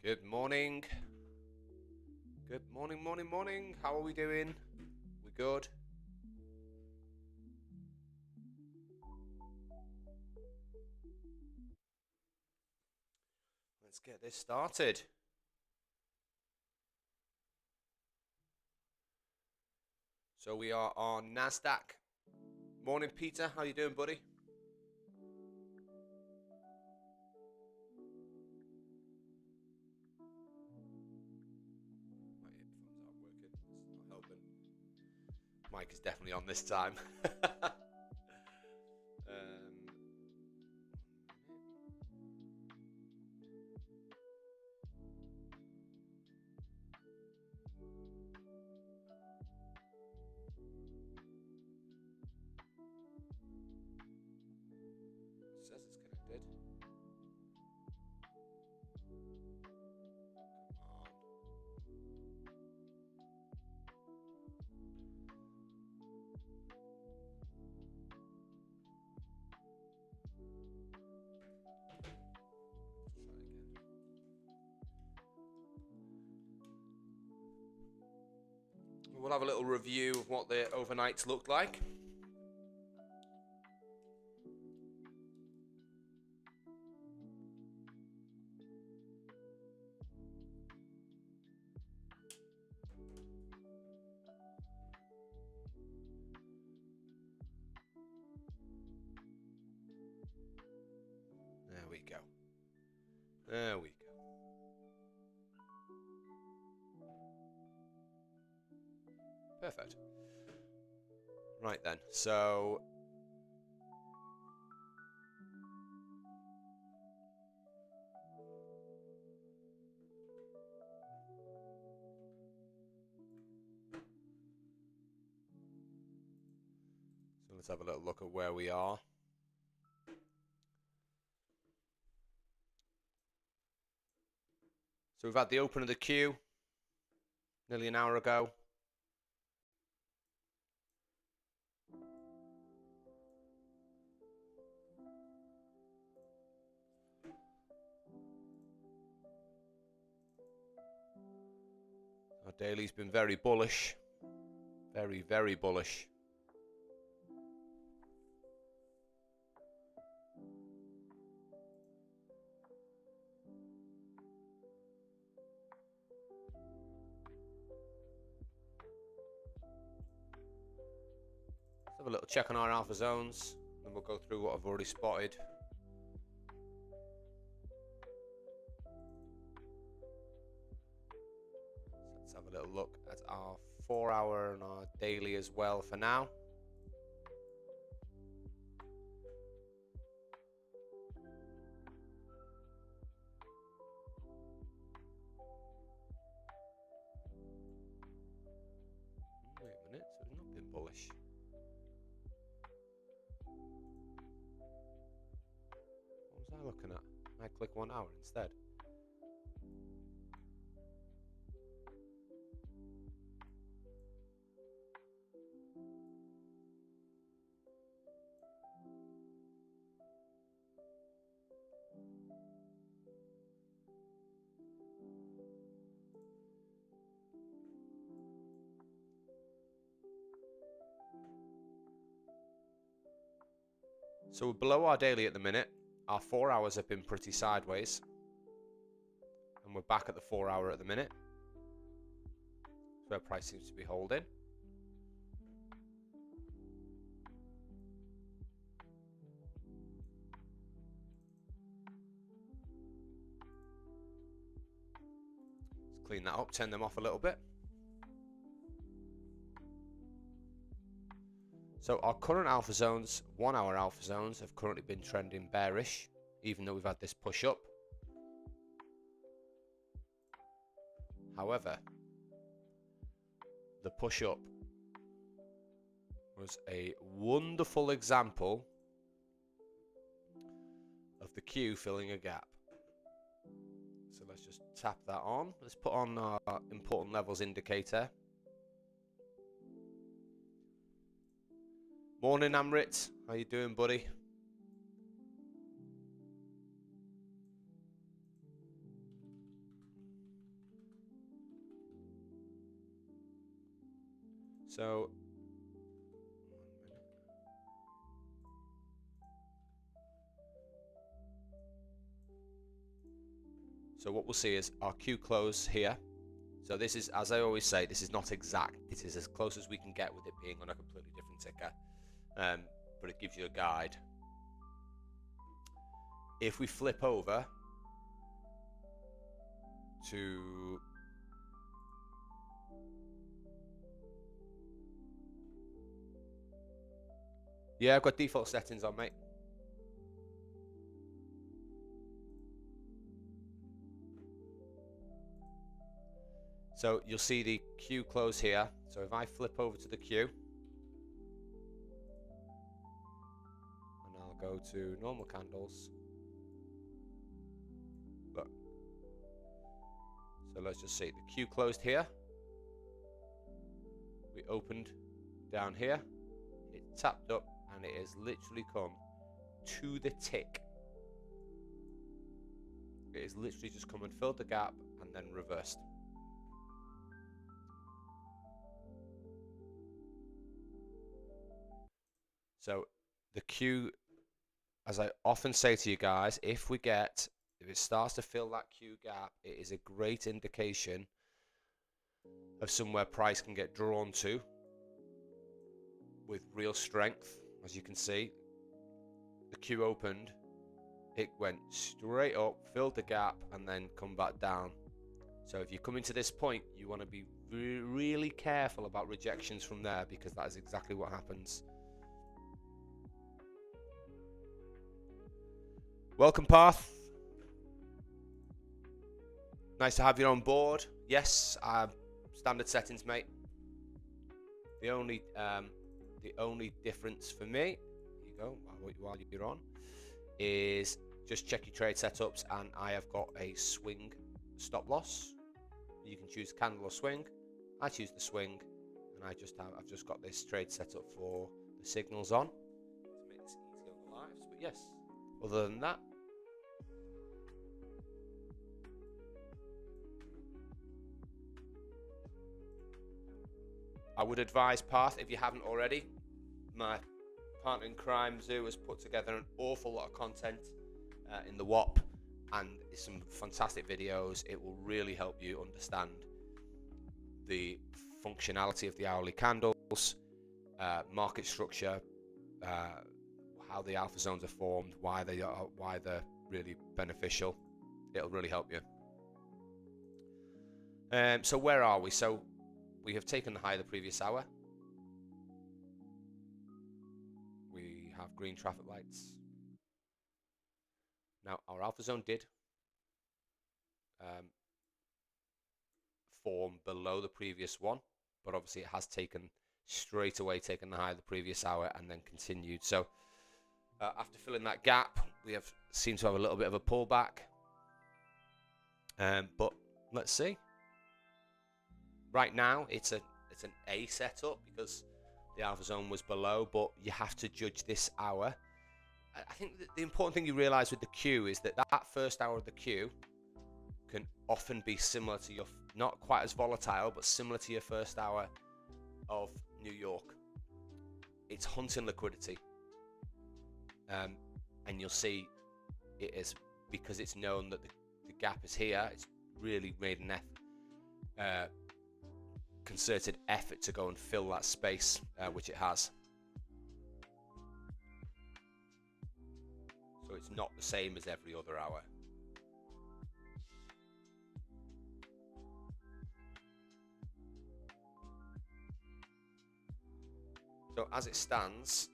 Good morning. Good morning, morning. How are we doing? We good? Let's get this started. So we are on Nasdaq. Morning, Peter. How you doing, buddy? My earphones aren't working. It's not helping. Mic is definitely on this time. It says it's connected. We'll have a little review of what the overnights looked like. There we go. There we go. Perfect. Right then, so let's have a little look at where we are. So we've had the open of the queue nearly an hour ago. Our daily's been very bullish. Very, very bullish. Let's have a little check on our alpha zones, then we'll go through what I've already spotted. Let's have a little look at our 4-hour and our daily as well for now. Wait a minute, so it's not been bullish. What was I looking at? I click 1 hour instead. So we're below our daily at the minute. Our 4 hours have been pretty sideways. And we're back at the 4 hour at the minute. That's where price seems to be holding. Let's clean that up, turn them off a little bit. So our current alpha zones, 1 hour alpha zones, have currently been trending bearish, even though we've had this push up. However, the push up was a wonderful example of the queue filling a gap. So let's just tap that on. Let's put on our important levels indicator. Morning, Amrit. How you doing, buddy? So what we'll see is our Q close here. So this is, as I always say, this is not exact. It is as close as we can get with it being on a completely different ticker. But it gives you a guide. If we flip over to yeah, I've got default settings on, mate. So you'll see the Q close here. So if I flip over to the Q, and I'll go to normal candles. Look. So let's just see. The Q closed here. We opened down here. It tapped up, and it has literally come to the tick. It has literally just come and filled the gap and then reversed. So the Q, as I often say to you guys, if it starts to fill that Q gap, it is a great indication of somewhere price can get drawn to with real strength. As you can see, the Q opened, it went straight up, filled the gap, and then come back down. So if you come into this point, you want to be really careful about rejections from there, because that is exactly what happens. Welcome, Path. Nice to have you on board. Yes, standard settings, mate. The only difference for me, here you go, while you're on, is just check your trade setups, and I have got a swing stop loss. You can choose candle or swing. I choose the swing, and I've just got this trade set up for the signals on to make this easy on the lives. But yes, other than that, I would advise Path, if you haven't already. My partner in crime, Zoo, has put together an awful lot of content in the WAP, and some fantastic videos. It will really help you understand the functionality of the hourly candles, market structure, how the alpha zones are formed, why they're really beneficial. It'll really help you. So where are we? So we have taken the high of the previous hour. We have green traffic lights. Now our alpha zone did form below the previous one, but obviously it has taken the high of the previous hour and then continued. So after filling that gap, we seem to have a little bit of a pullback. But let's see. Right now, it's an A setup because the alpha zone was below, but you have to judge this hour. I think the important thing you realize with the Q is that first hour of the Q can often be similar to not quite as volatile, but similar to your first hour of New York. It's hunting liquidity. And you'll see it is, because it's known that the gap is here, it's really made an concerted effort to go and fill that space, which it has. So it's not the same as every other hour. So as it stands,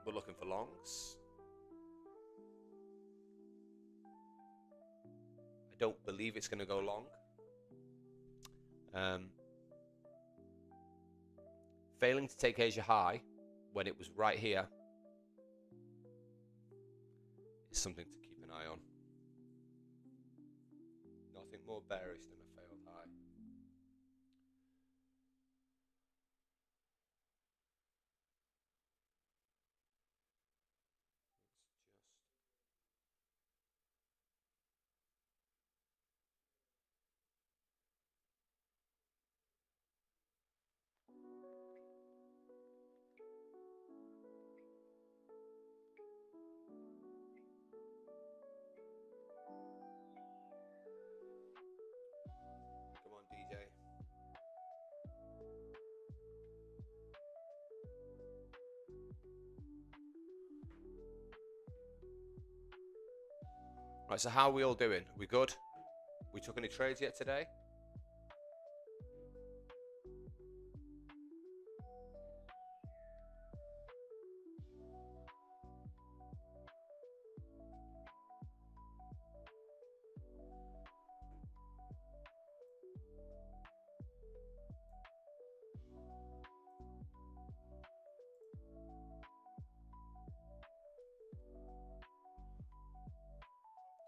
we're looking for longs. I don't believe it's going to go long. Failing to take Asia high when it was right here is something to keep an eye on. Nothing more bearish than a failed high. Right, so how are we all doing? We good? We took any trades yet today?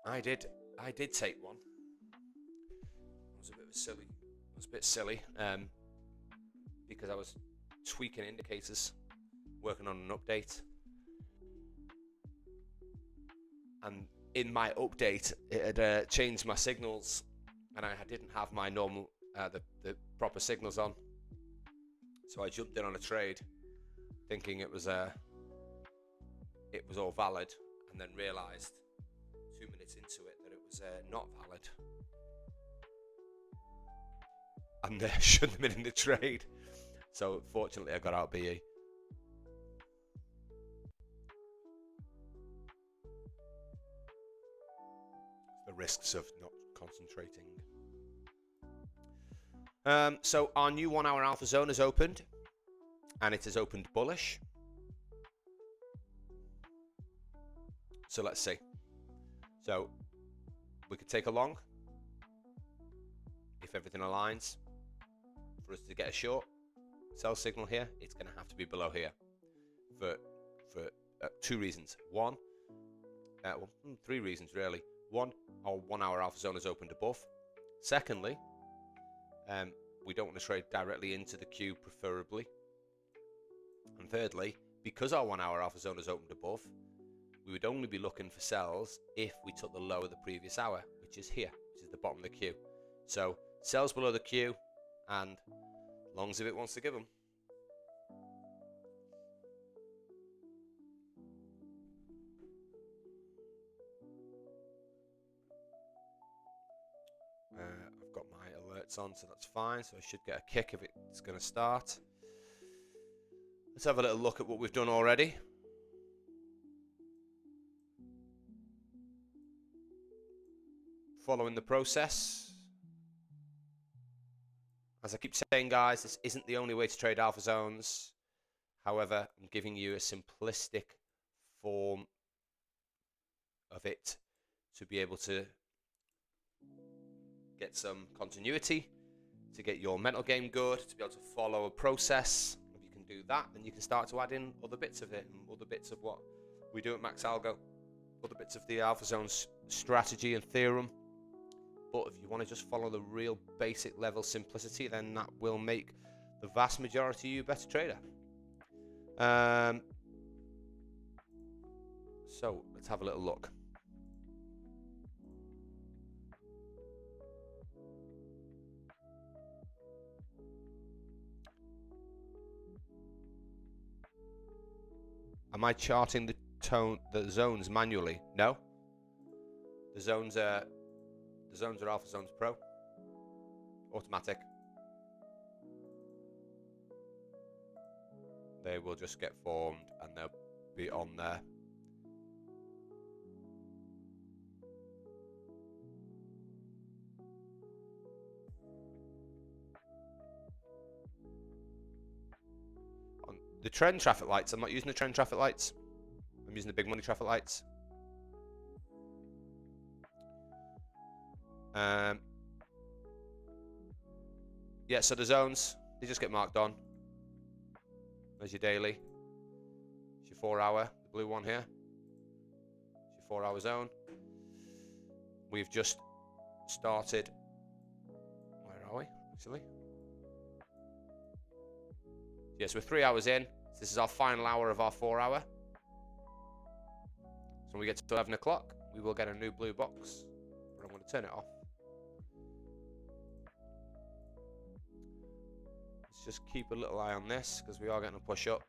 I did take one. It was a bit silly. It was a bit silly because I was tweaking indicators, working on an update, and in my update it had changed my signals, and I didn't have my normal the proper signals on. So I jumped in on a trade, thinking it was all valid, and then realised 2 minutes into it that it was not valid, and shouldn't have been in the trade. So fortunately, I got out BE. The risks of not concentrating. So our new 1 hour alpha zone has opened, and it has opened bullish. So let's see. So we could take a long if everything aligns. For us to get a short sell signal here, it's going to have to be below here for two reasons. One, well, three reasons really. One, our 1 hour alpha zone has opened above. Secondly, we don't want to trade directly into the queue, preferably. And thirdly, because our 1 hour alpha zone has opened above, we would only be looking for sells if we took the low of the previous hour, which is here, which is the bottom of the queue. So sells below the queue, and longs if it wants to give them. I've got my alerts on, so that's fine. So I should get a kick if it's going to start. Let's have a little look at what we've done already. Following the process. As I keep saying, guys, this isn't the only way to trade alpha zones. However, I'm giving you a simplistic form of it to be able to get some continuity, to get your mental game good, to be able to follow a process. If you can do that, then you can start to add in other bits of it and other bits of what we do at Max Algo, other bits of the alpha zones strategy and theorem. But if you want to just follow the real basic level simplicity, then that will make the vast majority of you a better trader. So let's have a little look. Am I charting the zones manually? No. The zones are Alpha Zones Pro. Automatic. They will just get formed and they'll be on there. On the trend traffic lights, I'm not using the trend traffic lights. I'm using the big money traffic lights. Yeah, so the zones, they just get marked on. There's your daily. It's your 4 hour, the blue one here. It's your 4 hour zone. We've just started. Where are we, actually? Yes, we're 3 hours in. So this is our final hour of our 4 hour. So when we get to 11 o'clock, we will get a new blue box. But I'm going to turn it off. Just keep a little eye on this because we are getting a push up.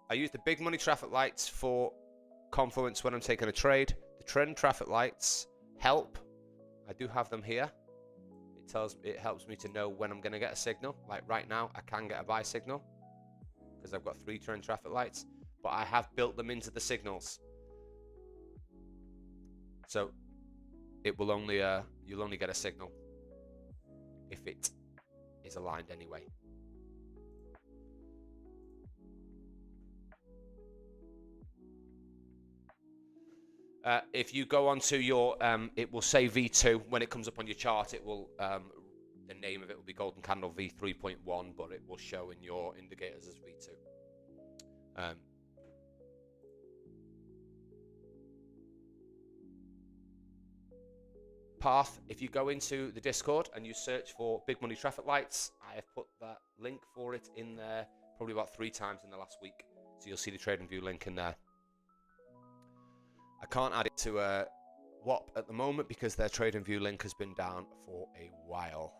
I use the big money traffic lights for confluence when I'm taking a trade. The trend traffic lights help. I do have them here. it helps me to know when I'm going to get a signal. Like right now, I can get a buy signal because I've got 3 trend traffic lights, but I have built them into the signals. So it will only you'll only get a signal if it is aligned anyway. If you go onto your, it will say V2 when it comes up on your chart. It will, the name of it will be Golden Candle V3.1, but it will show in your indicators as V2. Path, if you go into the Discord and you search for Big Money Traffic Lights, I have put that link for it in there probably about 3 times in the last week. So you'll see the TradingView link in there. I can't add it to WAP at the moment because their TradingView link has been down for a while.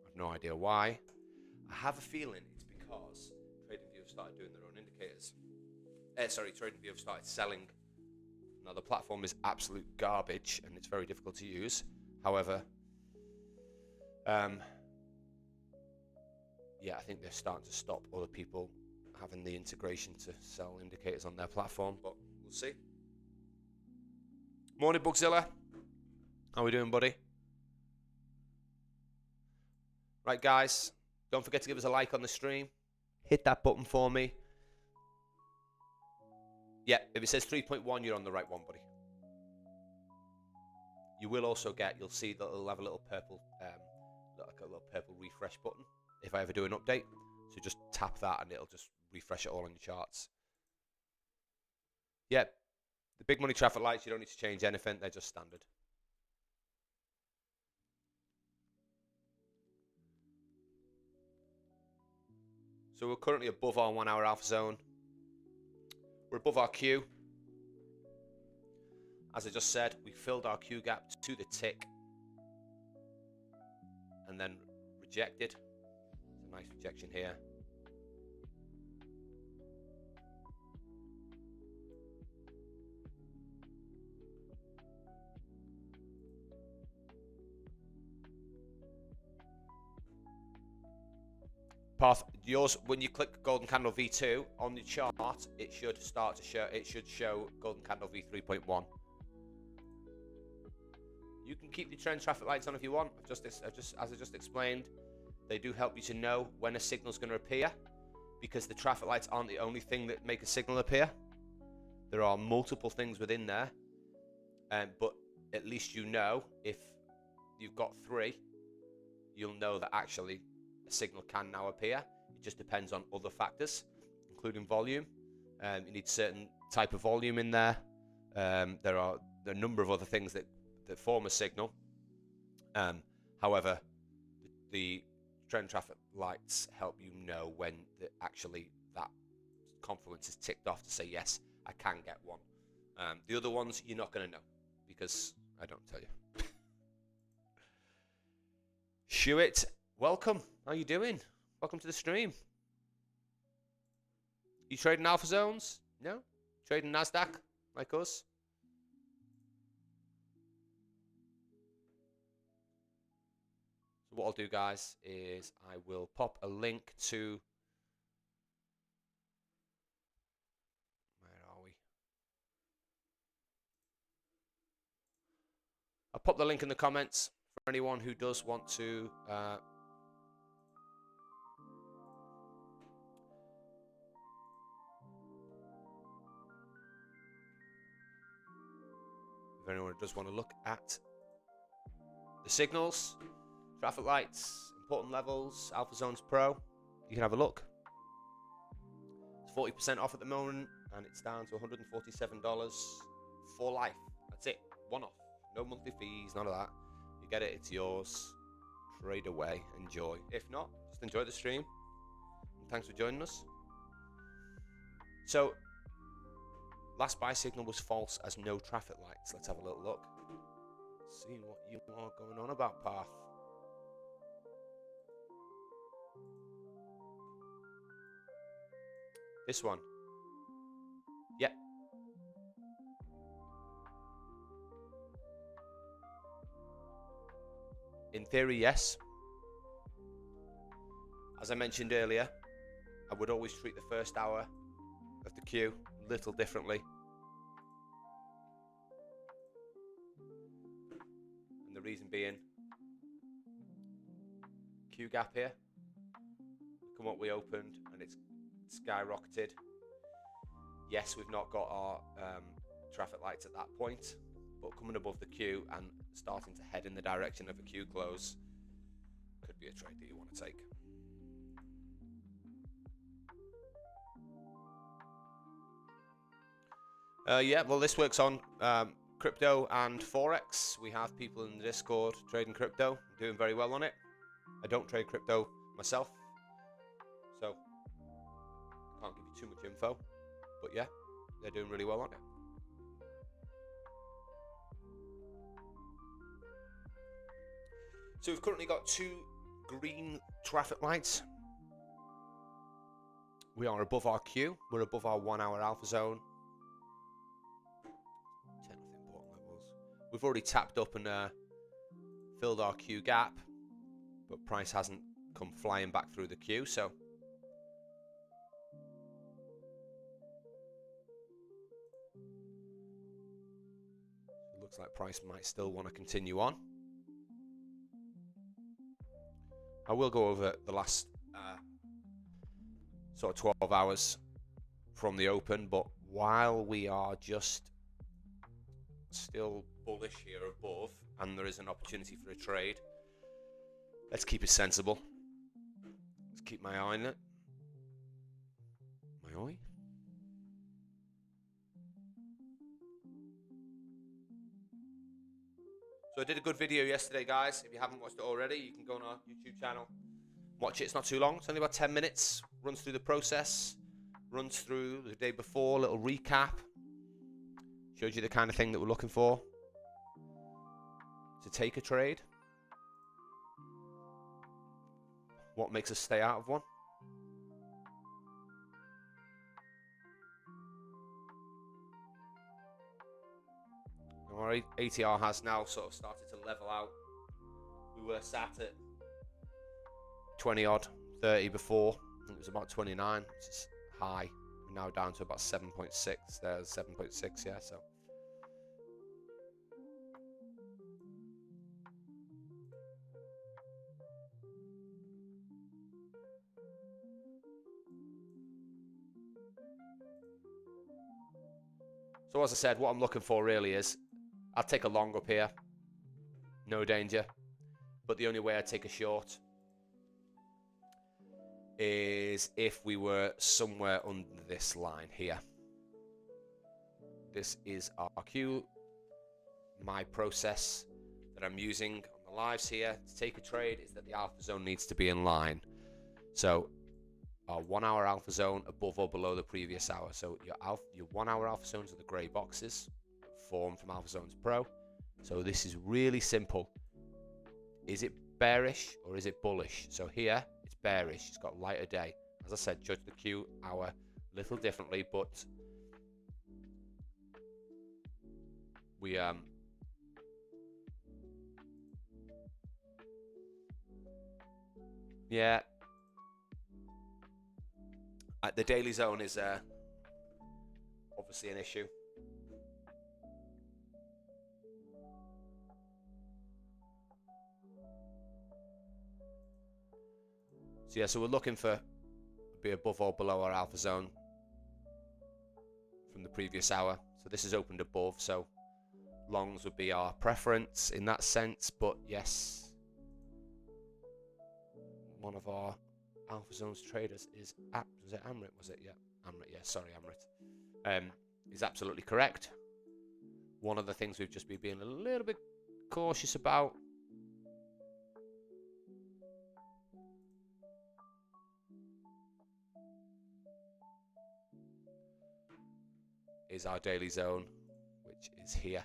I have no idea why. I have a feeling it's because TradingView have started doing their own indicators. TradingView have started selling. Now, the platform is absolute garbage and it's very difficult to use. However, yeah, I think they're starting to stop other people having the integration to sell indicators on their platform, but we'll see. Morning, Bugzilla. How we doing, buddy? Right, guys, don't forget to give us a like on the stream. Hit that button for me. Yeah, if it says 3.1, you're on the right one, buddy. You will also get, you'll see that it'll have a little purple, like a little purple refresh button if I ever do an update. So just tap that and it'll just refresh it all on your charts. Yeah, the Big Money Traffic Lights, you don't need to change anything. They're just standard. So we're currently above our 1 hour alpha zone. We're above our Q. As I just said, we filled our Q gap to the tick and then rejected. It's a nice rejection here. Path, yours, when you click Golden Candle V2 on the chart, it should start to show. It should show Golden Candle V3.1. You can keep the trend traffic lights on if you want. As I just explained, they do help you to know when a signal is going to appear, because the traffic lights aren't the only thing that make a signal appear. There are multiple things within there, but at least you know if you've got 3, you'll know that actually a signal can now appear. It just depends on other factors, including volume. You need certain type of volume in there. There are a number of other things that form a signal. However, the trend traffic lights help you know when actually that confluence is ticked off to say, yes, I can get one. The other ones, you're not going to know because I don't tell you. Shuit, welcome. How you doing? Welcome to the stream. You trading alpha zones? No? Trading Nasdaq like us? So what I'll do, guys, is I will pop a link to... Where are we? I'll pop the link in the comments for anyone who does want to... If anyone does want to look at the signals, traffic lights, important levels, Alpha Zones Pro, you can have a look. It's 40% off at the moment, and it's down to $147 for life. That's it, one off. No monthly fees, none of that. You get it, it's yours. Trade away, enjoy. If not, just enjoy the stream. And thanks for joining us. So, last buy signal was false as no traffic lights. Let's have a little look. See what you are going on about, Path. This one. Yeah. In theory, yes. As I mentioned earlier, I would always treat the first hour of the queue a little differently. And the reason being, queue gap here. Come up, we opened, and it's skyrocketed. Yes, we've not got our traffic lights at that point, but coming above the queue and starting to head in the direction of a queue close could be a trade that you want to take. Yeah, well, this works on crypto and Forex. We have people in the Discord trading crypto, doing very well on it. I don't trade crypto myself, so I can't give you too much info, but yeah, they're doing really well on it. So we've currently got 2 green traffic lights. We are above our queue. We're above our 1 hour alpha zone. 10 off important levels. We've already tapped up and filled our queue gap, but price hasn't come flying back through the queue, so it looks like price might still want to continue on. I will go over the last sort of 12 hours from the open, but while we are just still bullish here above and there is an opportunity for a trade, let's keep it sensible. Let's keep my eye on it. My eye? So I did a good video yesterday, guys. If you haven't watched it already, you can go on our YouTube channel, watch it. It's not too long. It's only about 10 minutes. Runs through the process, runs through the day before, a little recap. Shows you the kind of thing that we're looking for to take a trade. What makes us stay out of one. Our ATR has now sort of started to level out. We were sat at 20 odd, 30 before. I think it was about 29, which is high. We're now down to about 7.6. There's 7.6, yeah, so. So as I said, what I'm looking for really is, I'll take a long up here, no danger, but the only way I take a short is if we were somewhere under this line here. This is our queue, my process that I'm using on the lives here to take a trade is that the alpha zone needs to be in line. So our 1 hour alpha zone above or below the previous hour. So your 1 hour alpha zones are the grey boxes that form from alpha zones pro. So this is really simple. Is it bearish or is it bullish? So here it's bearish. It's got lighter day. As I said, judge the Q hour a little differently, but we yeah, the daily zone is obviously an issue. So yeah, so we're looking for be above or below our alpha zone from the previous hour. So this is opened above, so longs would be our preference in that sense, but yes, one of our alpha zones traders is was it Amrit? Was it? Yeah, Amrit. Yeah, sorry, Amrit. Is absolutely correct. One of the things we've just been being a little bit cautious about is our daily zone, which is here.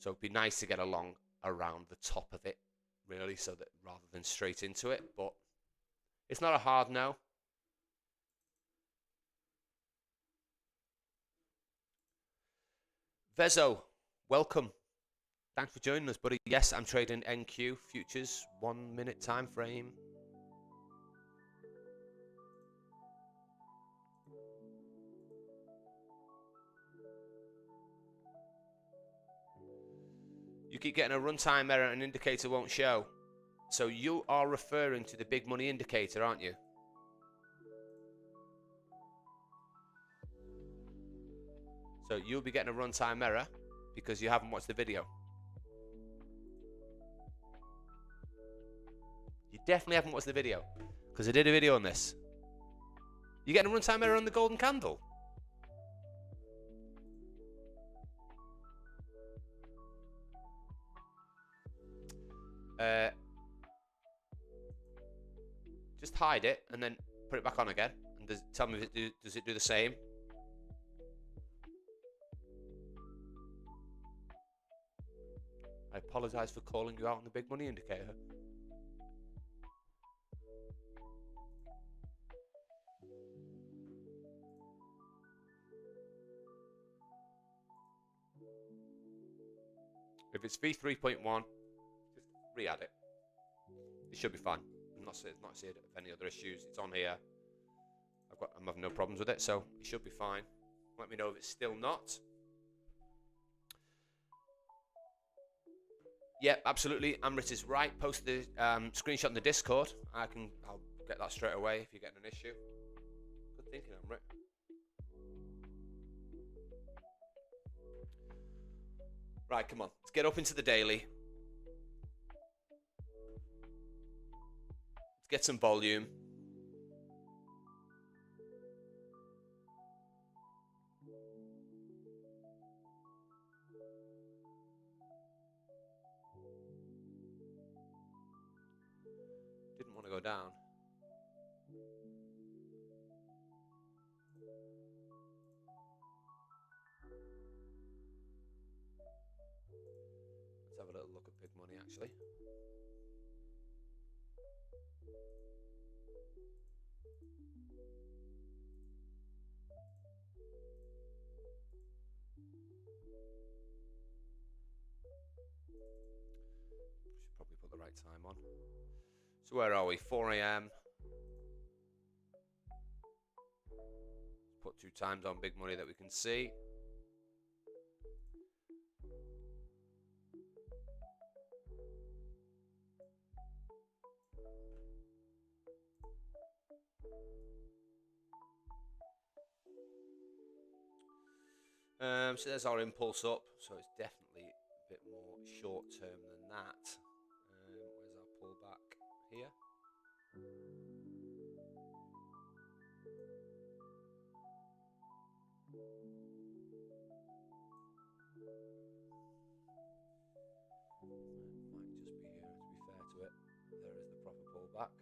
So it'd be nice to get along around the top of it, really, so that rather than straight into it, but it's not a hard no. Vezo, welcome. Thanks for joining us, buddy. Yes, I'm trading NQ futures, 1 minute time frame. You keep getting a runtime error and indicator won't show. So you are referring to the big money indicator, aren't you? So you'll be getting a runtime error because you haven't watched the video. You definitely haven't watched the video because I did a video on this. You're getting a runtime error on the golden candle. Just hide it and then put it back on again. And tell me if does it do the same? I apologize for calling you out on the big money indicator. If it's V3.1, just re-add it. It should be fine. I'm not seeing any other issues. It's on here. I'm having no problems with it, so it should be fine. Let me know if it's still not. Yeah, absolutely. Amrit is right. Post the screenshot in the Discord. I'll get that straight away if you're getting an issue. Good thinking, Amrit. Right, come on. Let's get up into the daily. Let's get some volume. Didn't want to go down. Let's have a little look at big money, actually. Should probably put the right time on. So where are we? 4 a.m. Put 2 times on big money that we can see. So there's our impulse up. So it's definitely a bit more short term than that. Where's our pullback here? Might just be here, to be fair to it. There is the proper pullback.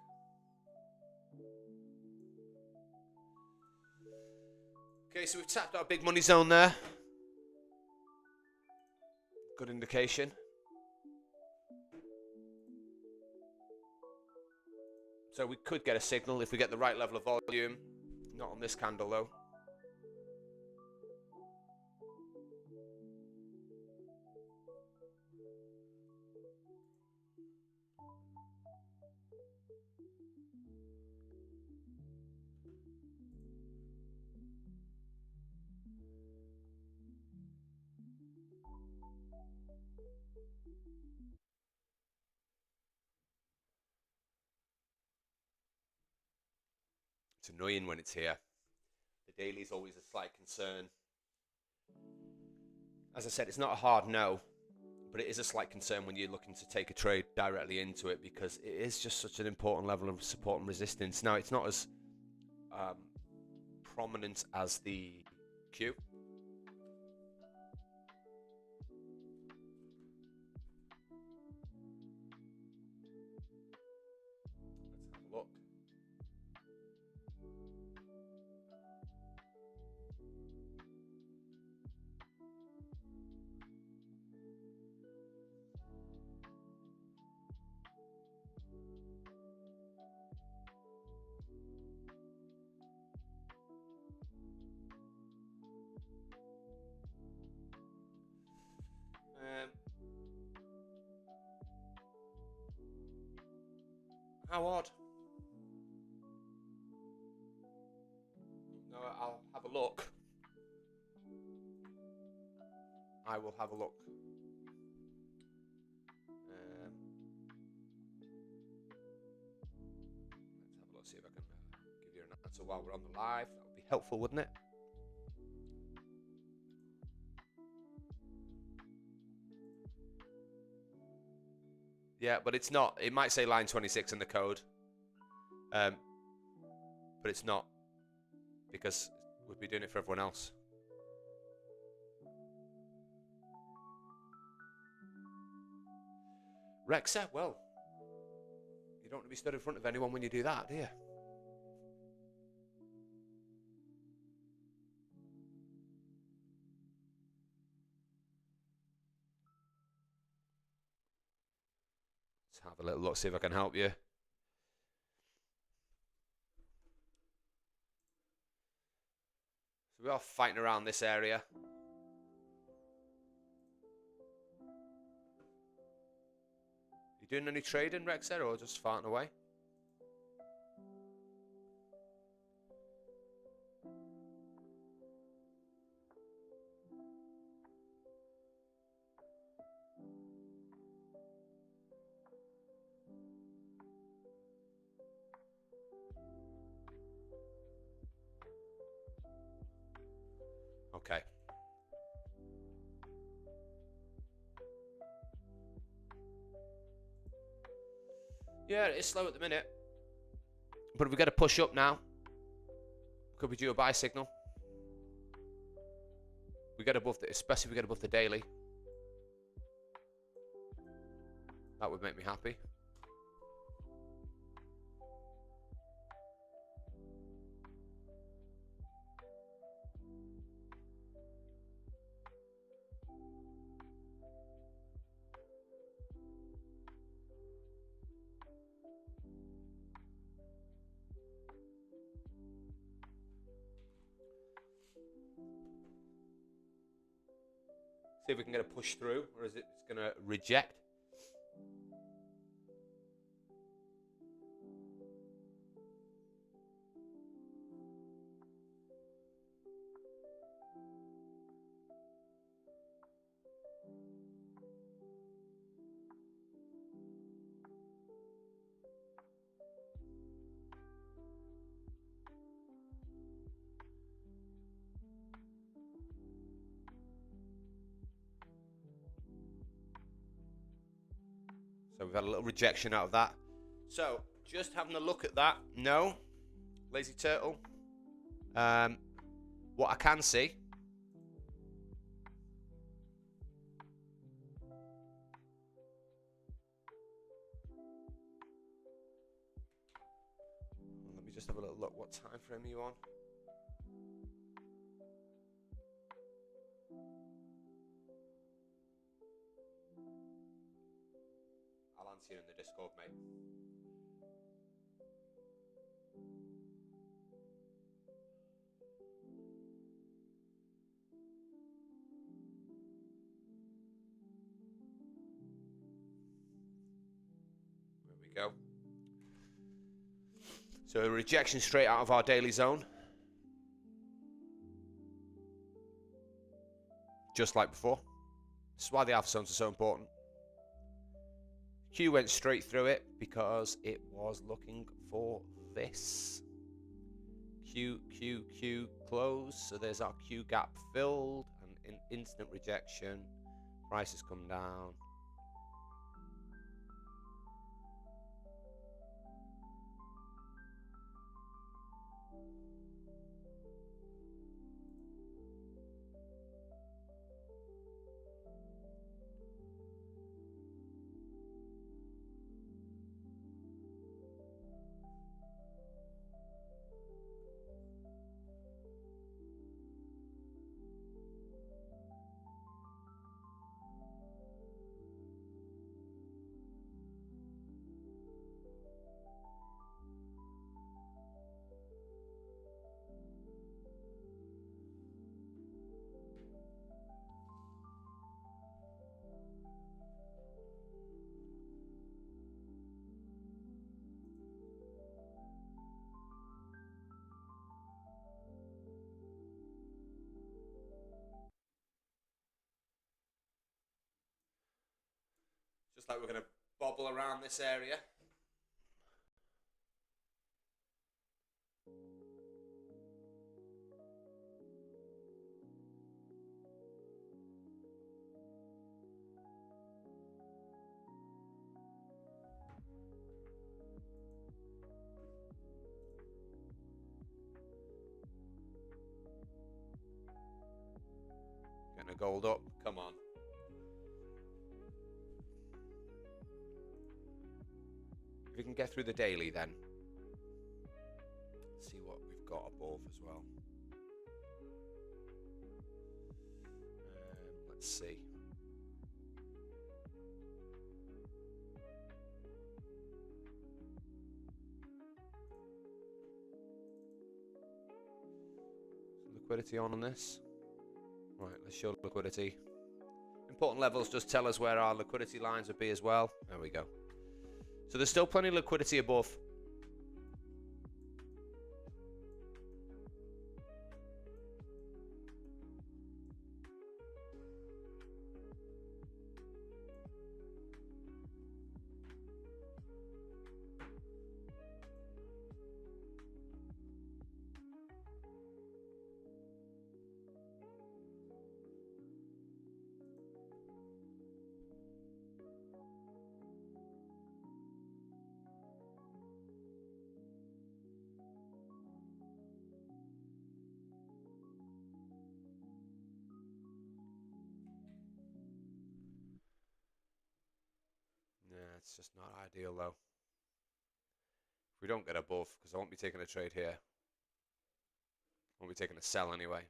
Okay, so we've tapped our big money zone there. Good indication. So we could get a signal if we get the right level of volume. Not on this candle though. It's annoying when it's here. The daily is always a slight concern. As I said, it's not a hard no, but it is a slight concern when you're looking to take a trade directly into it because it is just such an important level of support and resistance. Now, it's not as prominent as the Q. Let's have a look. How odd. No, I'll have a look. I will have a look. Let's have a look, see if I can give you an answer while we're on the live. That would be helpful, wouldn't it? Yeah, but it's not. It might say line 26 in the code. But it's not. Because we'd be doing it for everyone else. Rexa, well, you don't want to be stood in front of anyone when you do that, do you? Let's have a little look, see if I can help you. So we are fighting around this area. You doing any trading, Rexa, or just farting away? Okay. Yeah, it's slow at the minute. But if we get a push up now, could we do a buy signal? We get above the, especially if we get above the daily. That would make me happy. See if we can get a push through, or is it going to reject? So we've had a little rejection out of that. So just having a look at that. No, Lazy Turtle. What I can see. Let me just have a little look. What time frame are you on? I'll answer you in the Discord, mate. There we go. So a rejection straight out of our daily zone. Just like before. This is why the alpha zones are so important. Q went straight through it because it was looking for this. Q, close. So there's our Q gap filled and an instant rejection. Prices come down. like we're going to bobble around this area. Getting a gold up. Come on. If we can get through the daily, then see what we've got above as well. Let's see. Liquidity on this. Right, let's show liquidity. Important levels just tell us where our liquidity lines would be as well. There we go. So there's still plenty of liquidity above. Yeah, it's just not ideal though. If we don't get above, because I won't be taking a trade here. I won't be taking a sell anyway.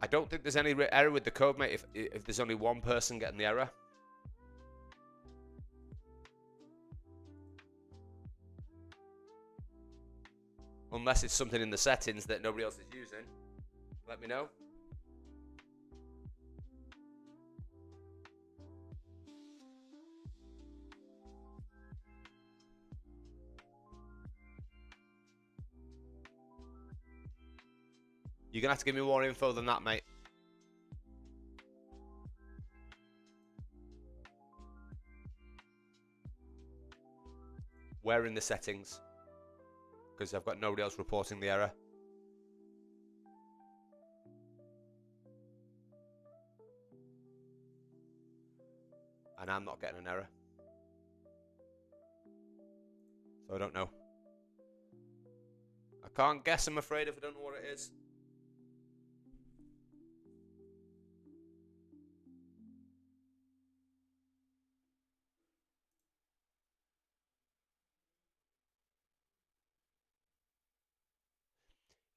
I don't think there's any error with the code, mate, if there's only one person getting the error. Unless it's something in the settings that nobody else is using. Let me know. You're going to have to give me more info than that, mate. Where in the settings? Because I've got nobody else reporting the error. And I'm not getting an error. So I don't know. I can't guess, I'm afraid, if I don't know what it is.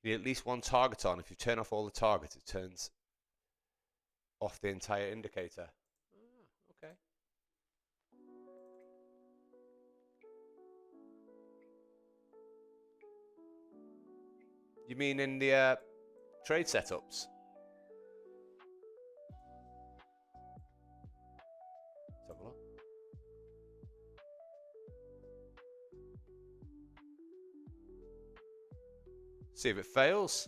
You need at least one target on. If you turn off all the targets, it turns off the entire indicator. Okay. You mean in the trade setups? Let's have a look. See if it fails.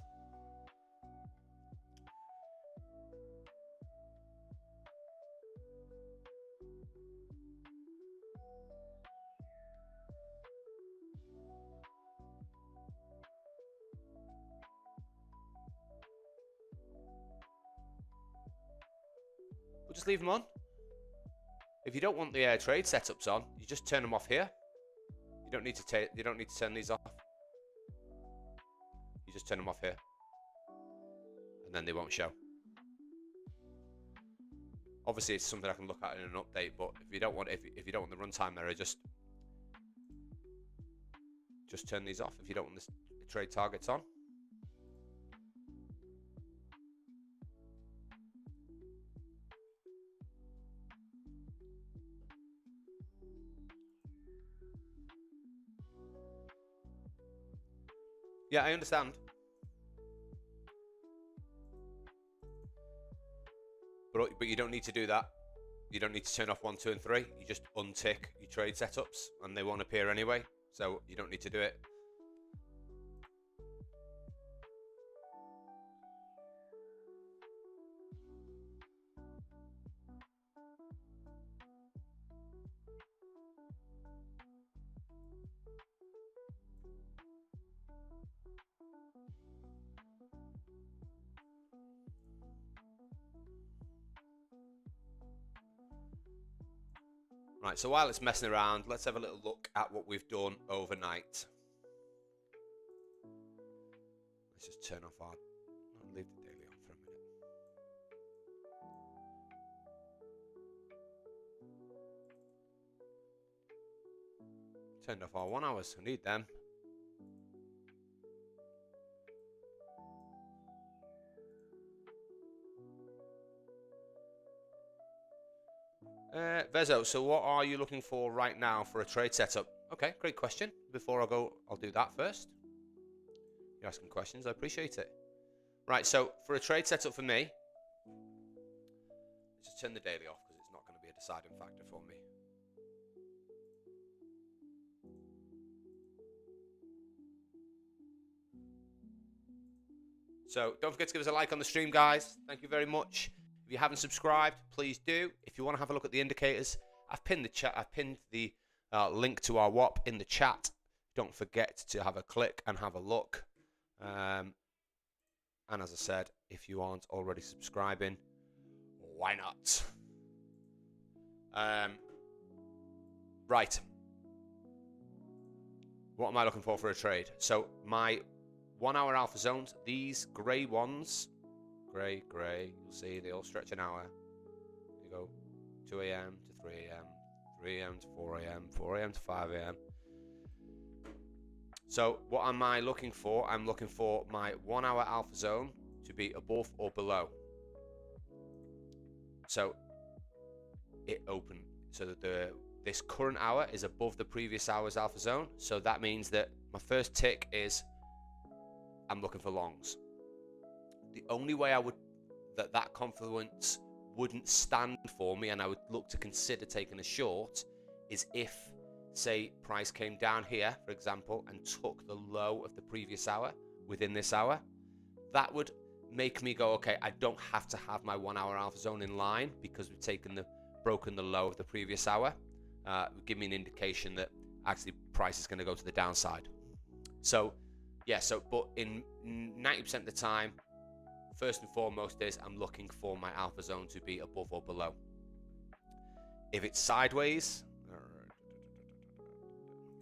We'll just leave them on. If you don't want the trade setups on, you just turn them off here. You don't need to turn these off. You just turn them off here, and then they won't show. Obviously, it's something I can look at in an update. But if you don't want the runtime error, just turn these off. If you don't want the trade targets on. Yeah, I understand. But you don't need to do that. You don't need to turn off 1, 2, and 3. You just untick your trade setups, and they won't appear anyway. So you don't need to do it. Right, so while it's messing around, let's have a little look at what we've done overnight. Let's just turn off our... I'll leave the daily on for a minute. Turned off our 1 hours, I need them. Vezo, so what are you looking for right now for a trade setup? Okay, great question. Before I go, I'll do that first. You're asking questions, I appreciate it. Right, so for a trade setup for me, let's just turn the daily off because it's not going to be a deciding factor for me. So don't forget to give us a like on the stream, guys. Thank you very much. If you haven't subscribed, please do. If you want to have a look at the indicators, I've pinned the chat. I've pinned the link to our WAP in the chat. Don't forget to have a click and have a look. And as I said, if you aren't already subscribing, why not? Right. What am I looking for a trade? So my 1 hour alpha zones, these grey ones. Grey, you'll see they all stretch an hour. You go 2 a.m. to 3 a.m., 3 a.m. to 4 a.m., 4 a.m. to 5 a.m. So what am I looking for? I'm looking for my 1 hour alpha zone to be above or below. So it opened, so that this current hour is above the previous hour's alpha zone. So that means that my first tick is I'm looking for longs. The only way I would that confluence wouldn't stand for me and I would look to consider taking a short is if, say, price came down here, for example, and took the low of the previous hour within this hour. That would make me go, okay, I don't have to have my 1 hour alpha zone in line because we've broken the low of the previous hour. Give me an indication that actually price is going to go to the downside. So yeah, but in 90% of the time, first and foremost is I'm looking for my alpha zone to be above or below. If it's sideways,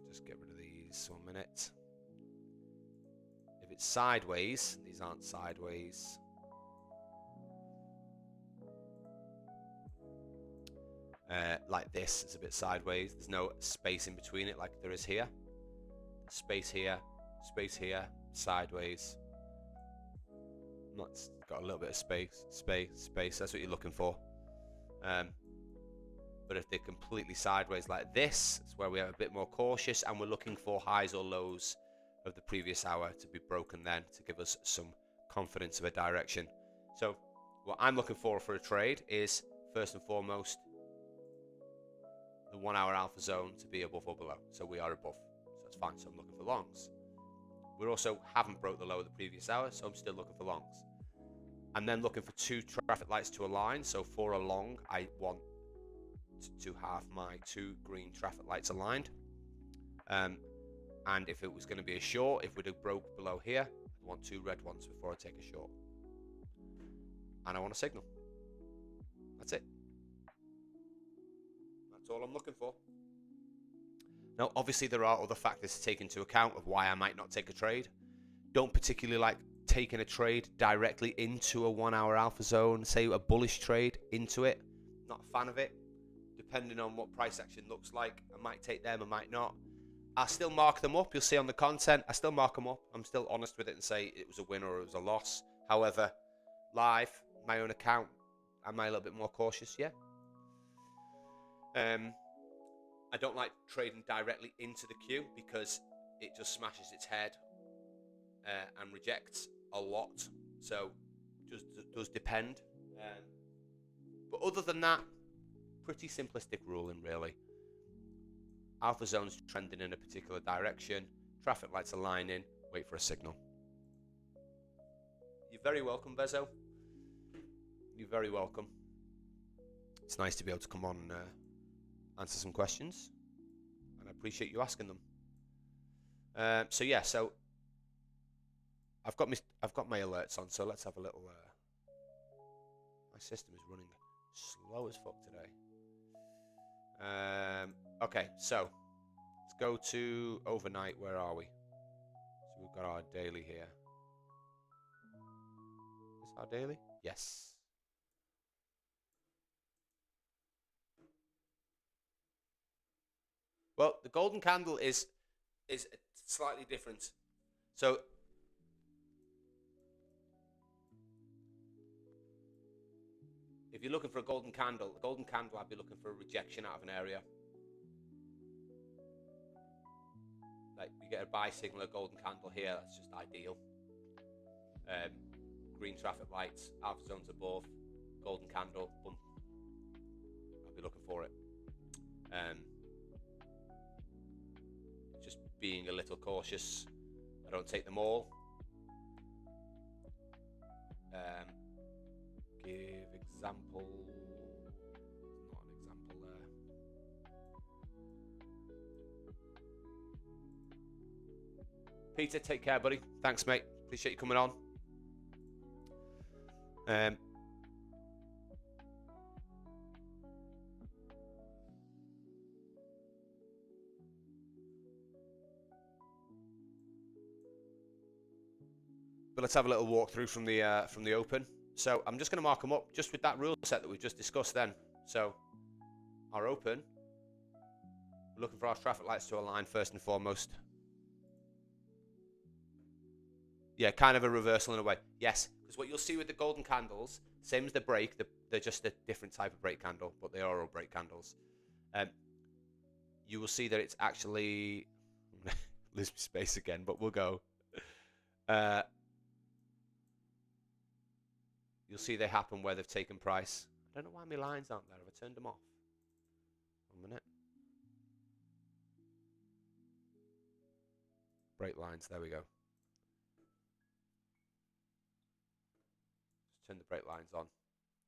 just get rid of these 1 minute. If it's sideways, these aren't sideways. Like this, it's a bit sideways. There's no space in between it like there is here. Space here, sideways. It's got a little bit of space. That's what you're looking for. But if they're completely sideways like this, it's where we are a bit more cautious and we're looking for highs or lows of the previous hour to be broken then to give us some confidence of a direction. So what I'm looking for a trade is first and foremost the 1 hour alpha zone to be above or below. So we are above, so that's fine. So I'm looking for longs. We also haven't broke the low of the previous hour, so I'm still looking for longs. I'm then looking for 2 traffic lights to align. So for a long, I want to have my 2 green traffic lights aligned. And if it was going to be a short, if we'd have broke below here, I want 2 red ones before I take a short. And I want a signal. That's it. That's all I'm looking for. Now, obviously, there are other factors to take into account of why I might not take a trade. Don't particularly like taking a trade directly into a 1 hour alpha zone, say a bullish trade into it. Not a fan of it. Depending on what price action looks like, I might take them, I might not. I'll still mark them up. You'll see on the content, I still mark them up. I'm still honest with it and say it was a win or it was a loss. However, live, my own account, am I a little bit more cautious? Yeah. I don't like trading directly into the queue because it just smashes its head and rejects a lot. So just does depend. But other than that, pretty simplistic ruling, really. Alpha zone's trending in a particular direction. Traffic lights are lining. Wait for a signal. You're very welcome, Vezo. You're very welcome. It's nice to be able to come on and answer some questions, and I appreciate you asking them. So yeah, so I've got my alerts on. So let's have a little. My system is running slow as fuck today. Okay, so let's go to overnight. Where are we? So we've got our daily here. Is our daily? Yes. Well, the golden candle is slightly different. So if you're looking for a golden candle, I'd be looking for a rejection out of an area. Like you get a buy signal, a golden candle here, that's just ideal. Green traffic lights, alpha zones above, golden candle, boom. I'll be looking for it. Just being a little cautious. I don't take them all. Give example. Not an example there. Peter, take care, buddy. Thanks, mate. Appreciate you coming on. But let's have a little walkthrough from the open. So I'm just going to mark them up just with that rule set that we've just discussed then. So our open, we're looking for our traffic lights to align first and foremost. Yeah, kind of a reversal in a way. Yes, because what you'll see with the golden candles, same as the break, they're just a different type of break candle, but they are all break candles. You will see that it's actually lose space again, but we'll go. You'll see they happen where they've taken price. I don't know why my lines aren't there. Have I turned them off? 1 minute. Break lines. There we go. Just turn the break lines on.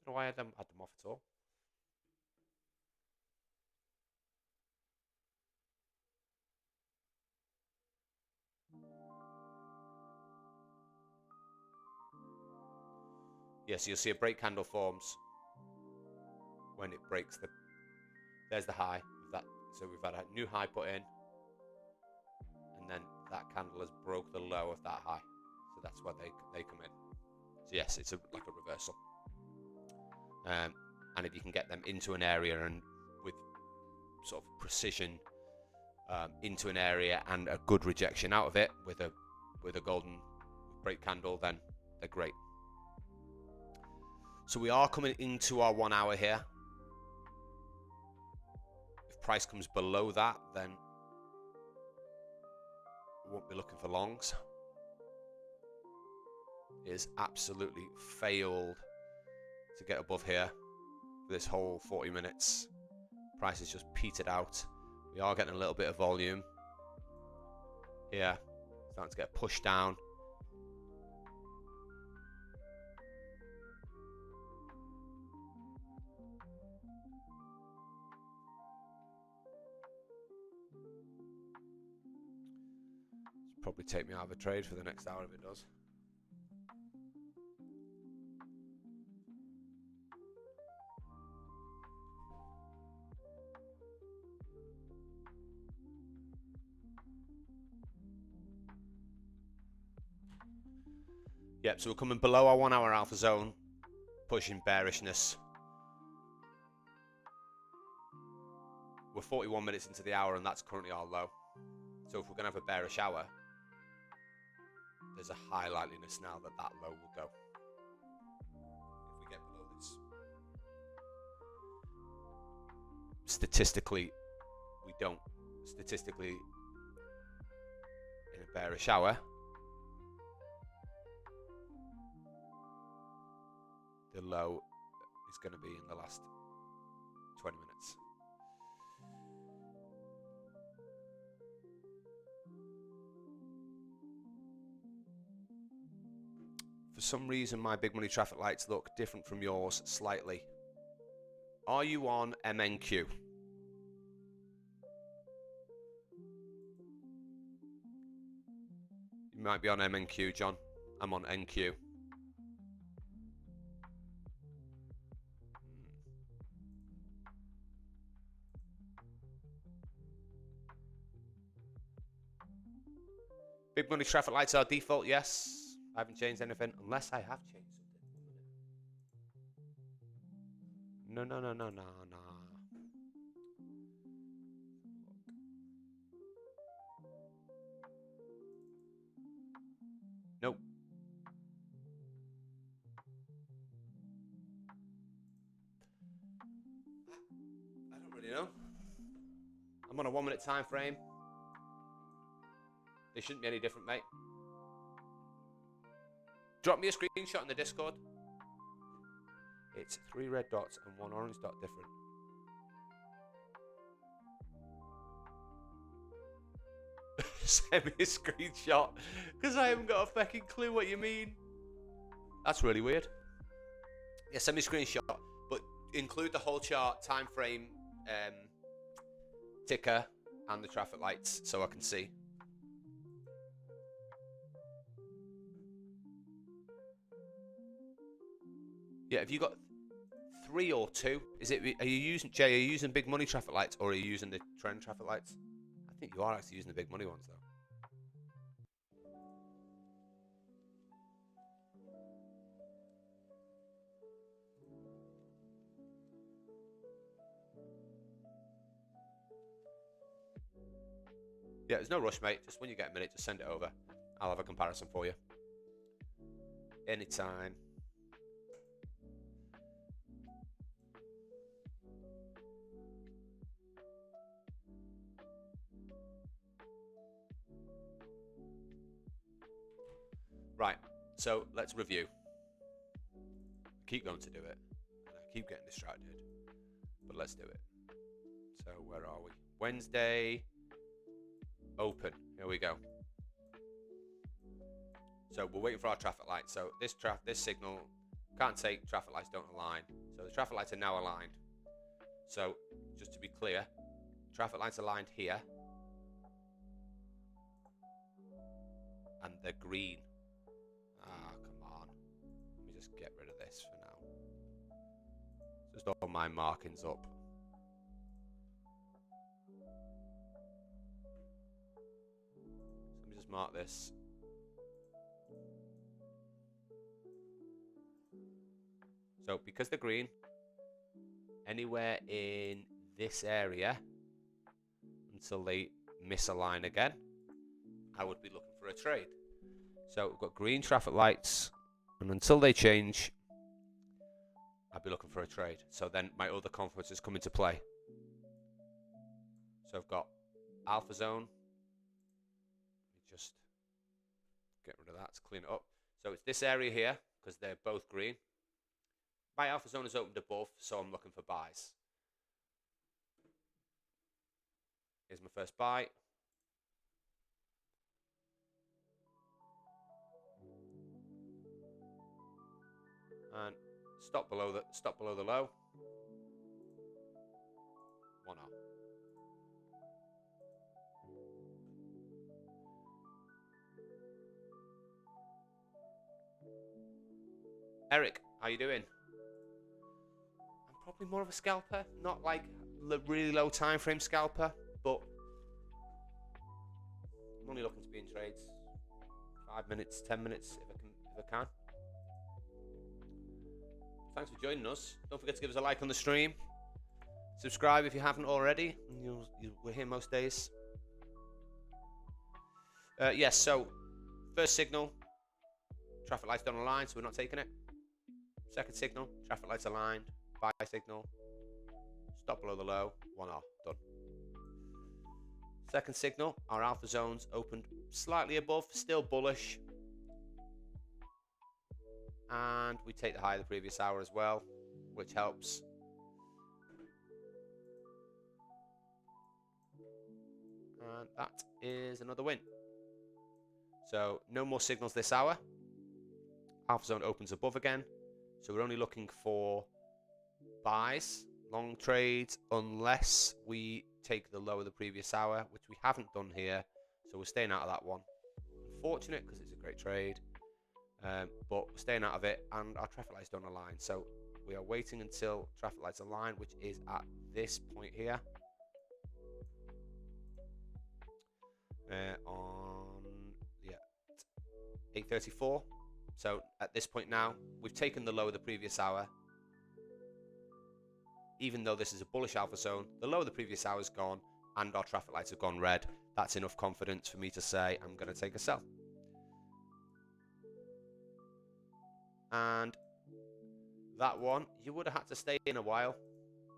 Don't know why I had them off at all. Yeah, so you'll see a break candle forms when it breaks the. There's the high. That so we've had a new high put in, and then that candle has broke the low of that high. So that's where they come in. So yes, it's like a reversal. And if you can get them into an area and with sort of precision into an area and a good rejection out of it with a golden break candle, then they're great. So we are coming into our 1 hour here. If price comes below that, then we won't be looking for longs. It has absolutely failed to get above here for this whole 40 minutes. Price is just petered out. We are getting a little bit of volume here. Starting to get pushed down. Probably take me out of a trade for the next hour if it does. Yep, so we're coming below our 1 hour alpha zone, pushing bearishness. We're 41 minutes into the hour and that's currently our low. So if we're going to have a bearish hour, there's a high likeliness now that that low will go. If we get below this. Statistically, we don't. Statistically, in a bearish hour, the low is going to be in the last 20 minutes. For some reason, my big money traffic lights look different from yours slightly. Are you on MNQ? You might be on MNQ, John. I'm on NQ. Big money traffic lights are default, yes. I haven't changed anything, unless I have changed something. No. Nope. I don't really know. I'm on a 1 minute time frame. They shouldn't be any different, mate. Drop me a screenshot in the Discord. It's 3 red dots and 1 orange dot different. Send me a screenshot, because I haven't got a fucking clue what you mean. That's really weird. Yeah, send me a screenshot, but include the whole chart, time frame, ticker, and the traffic lights so I can see. Yeah, have you got 3 or 2? Is it? Are you using Jay? Are you using big money traffic lights, or are you using the trend traffic lights? I think you are actually using the big money ones, though. Yeah, there's no rush, mate. Just when you get a minute, just send it over. I'll have a comparison for you. Anytime. Right, so let's review. I keep going to do it, and I keep getting distracted, but let's do it. So where are we? Wednesday, open. Here we go. So we're waiting for our traffic lights. So this signal can't take traffic lights don't align. So the traffic lights are now aligned. So just to be clear, traffic lights aligned here, and they're green. Come on. Let me just get rid of this for now. Just all my markings up. So let me just mark this. So because they're green, anywhere in this area until they misalign again, I would be looking for a trade. So we've got green traffic lights, and until they change, I'll be looking for a trade. So then my other confluences come into play. So I've got alpha zone. Let me just get rid of that to clean it up. So it's this area here, because they're both green. My alpha zone is opened above, so I'm looking for buys. Here's my first buy. And stop below the low. 1 up. Eric, how you doing? I'm probably more of a scalper, not like really low time frame scalper, but I'm only looking to be in trades 5 minutes, 10 minutes if I can. Thanks for joining us. Don't forget to give us a like on the stream. Subscribe if you haven't already. We're here most days. Yes, so first signal, traffic lights don't align, so we're not taking it. Second signal, traffic lights aligned. Buy signal, stop below the low, 1 off, done. Second signal, our alpha zones opened slightly above, still bullish. And we take the high of the previous hour as well, which helps. And that is another win. So no more signals this hour. Alpha zone opens above again. So we're only looking for buys, long trades, unless we take the low of the previous hour, which we haven't done here. So we're staying out of that one. Unfortunate, because it's a great trade. But we're staying out of it, and our traffic lights don't align. So we are waiting until traffic lights align, which is at this point here. On 8:34. So at this point now, we've taken the low of the previous hour. Even though this is a bullish alpha zone, the low of the previous hour is gone, and our traffic lights have gone red. That's enough confidence for me to say I'm going to take a sell. And that one, you would have had to stay in a while,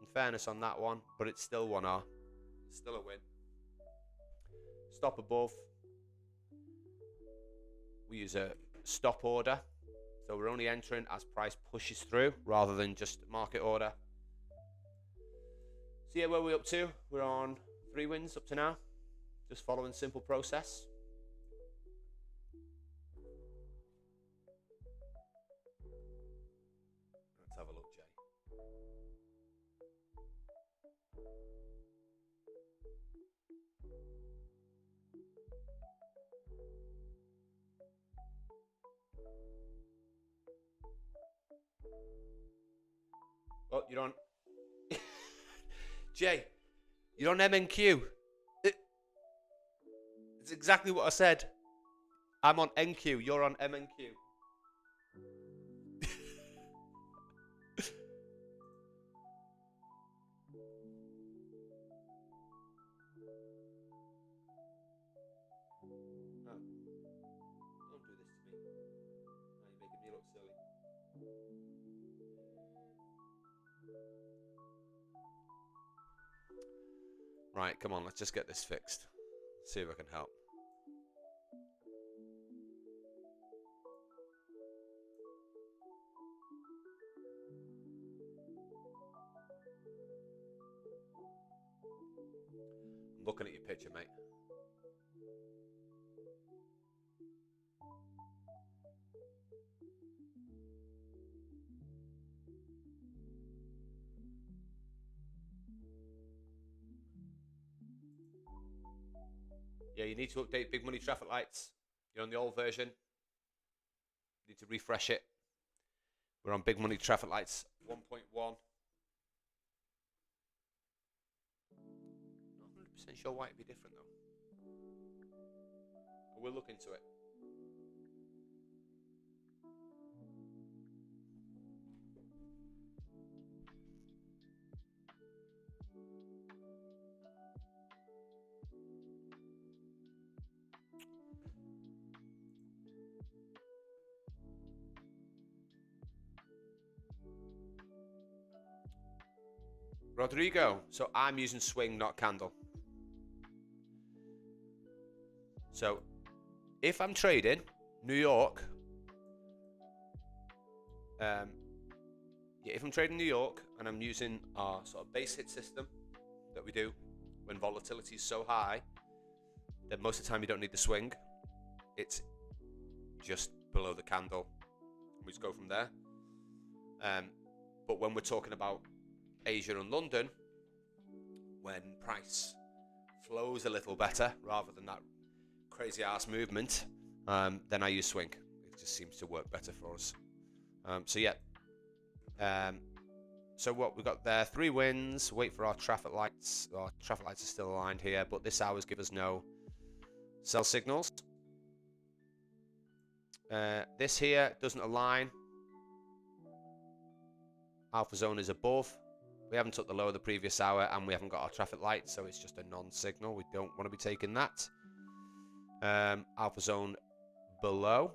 in fairness on that one, but it's still 1R. It's still a win. Stop above. We use a stop order, so we're only entering as price pushes through rather than just market order. So yeah, where are we up to? We're on 3 wins up to now, just following simple process. Let's have a look, Jay. Oh, you're on. Jay, you're on MNQ. It's exactly what I said. I'm on NQ, you're on MNQ. No. Don't do this to me. Now you're making me look silly. Right, come on, let's just get this fixed. See if I can help. I'm looking at your picture, mate. Yeah, you need to update big money traffic lights. You're on the old version. You need to refresh it. We're on big money traffic lights 1.1. Not 100% sure why it'd be different though. But we'll look into it. Rodrigo, so I'm using swing, not candle. So if I'm trading New York, if I'm trading New York and I'm using our sort of base hit system that we do when volatility is so high, then most of the time you don't need the swing. It's just below the candle. We just go from there. But when we're talking about Asia and London, when price flows a little better rather than that crazy ass movement, then I use swing. It just seems to work better for us. So yeah. So what we've got there, 3 wins. Wait for our traffic lights. Our traffic lights are still aligned here, but this hours give us no sell signals. This here doesn't align. Alpha zone is above. We haven't took the low of the previous hour, and we haven't got our traffic light, so it's just a non-signal. We don't want to be taking that. Alpha zone below.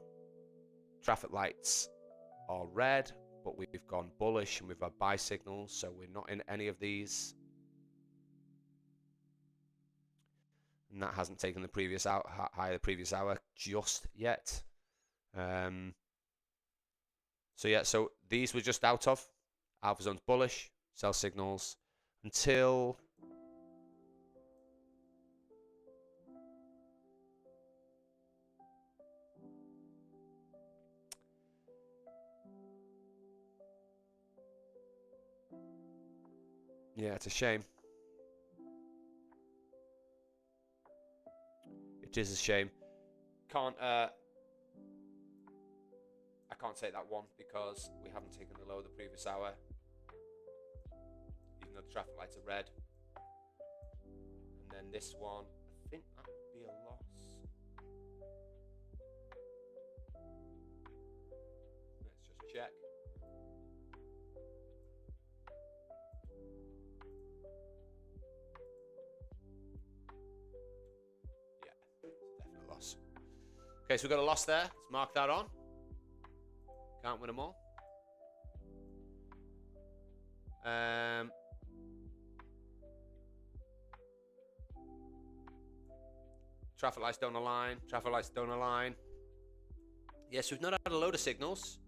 Traffic lights are red, but we've gone bullish, and we've had buy signals, so we're not in any of these. And that hasn't taken the previous high of the previous hour just yet. So yeah, so these we're just out of. Alpha zone's bullish. Sell signals until yeah, it's a shame. It is a shame. I can't take that one because we haven't taken the low of the previous hour. Even though the traffic lights are red. And then this one, I think that would be a loss. Let's just check. Yeah, it's a definite loss. Okay, so we've got a loss there. Let's mark that on. Can't win them all. Traffic lights don't align. Traffic lights don't align. Yes, we've not had a load of signals.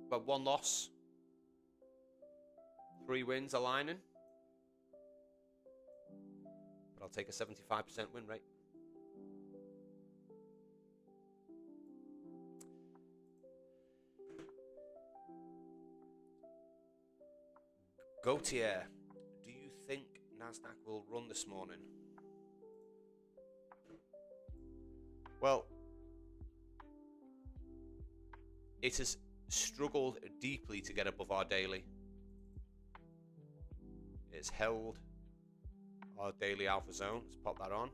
But one loss. 3 wins aligning. But I'll take a 75% win rate. Gautier, do you think Nasdaq will run this morning? Well, it has struggled deeply to get above our daily. It's held our daily alpha zone. Let's pop that on.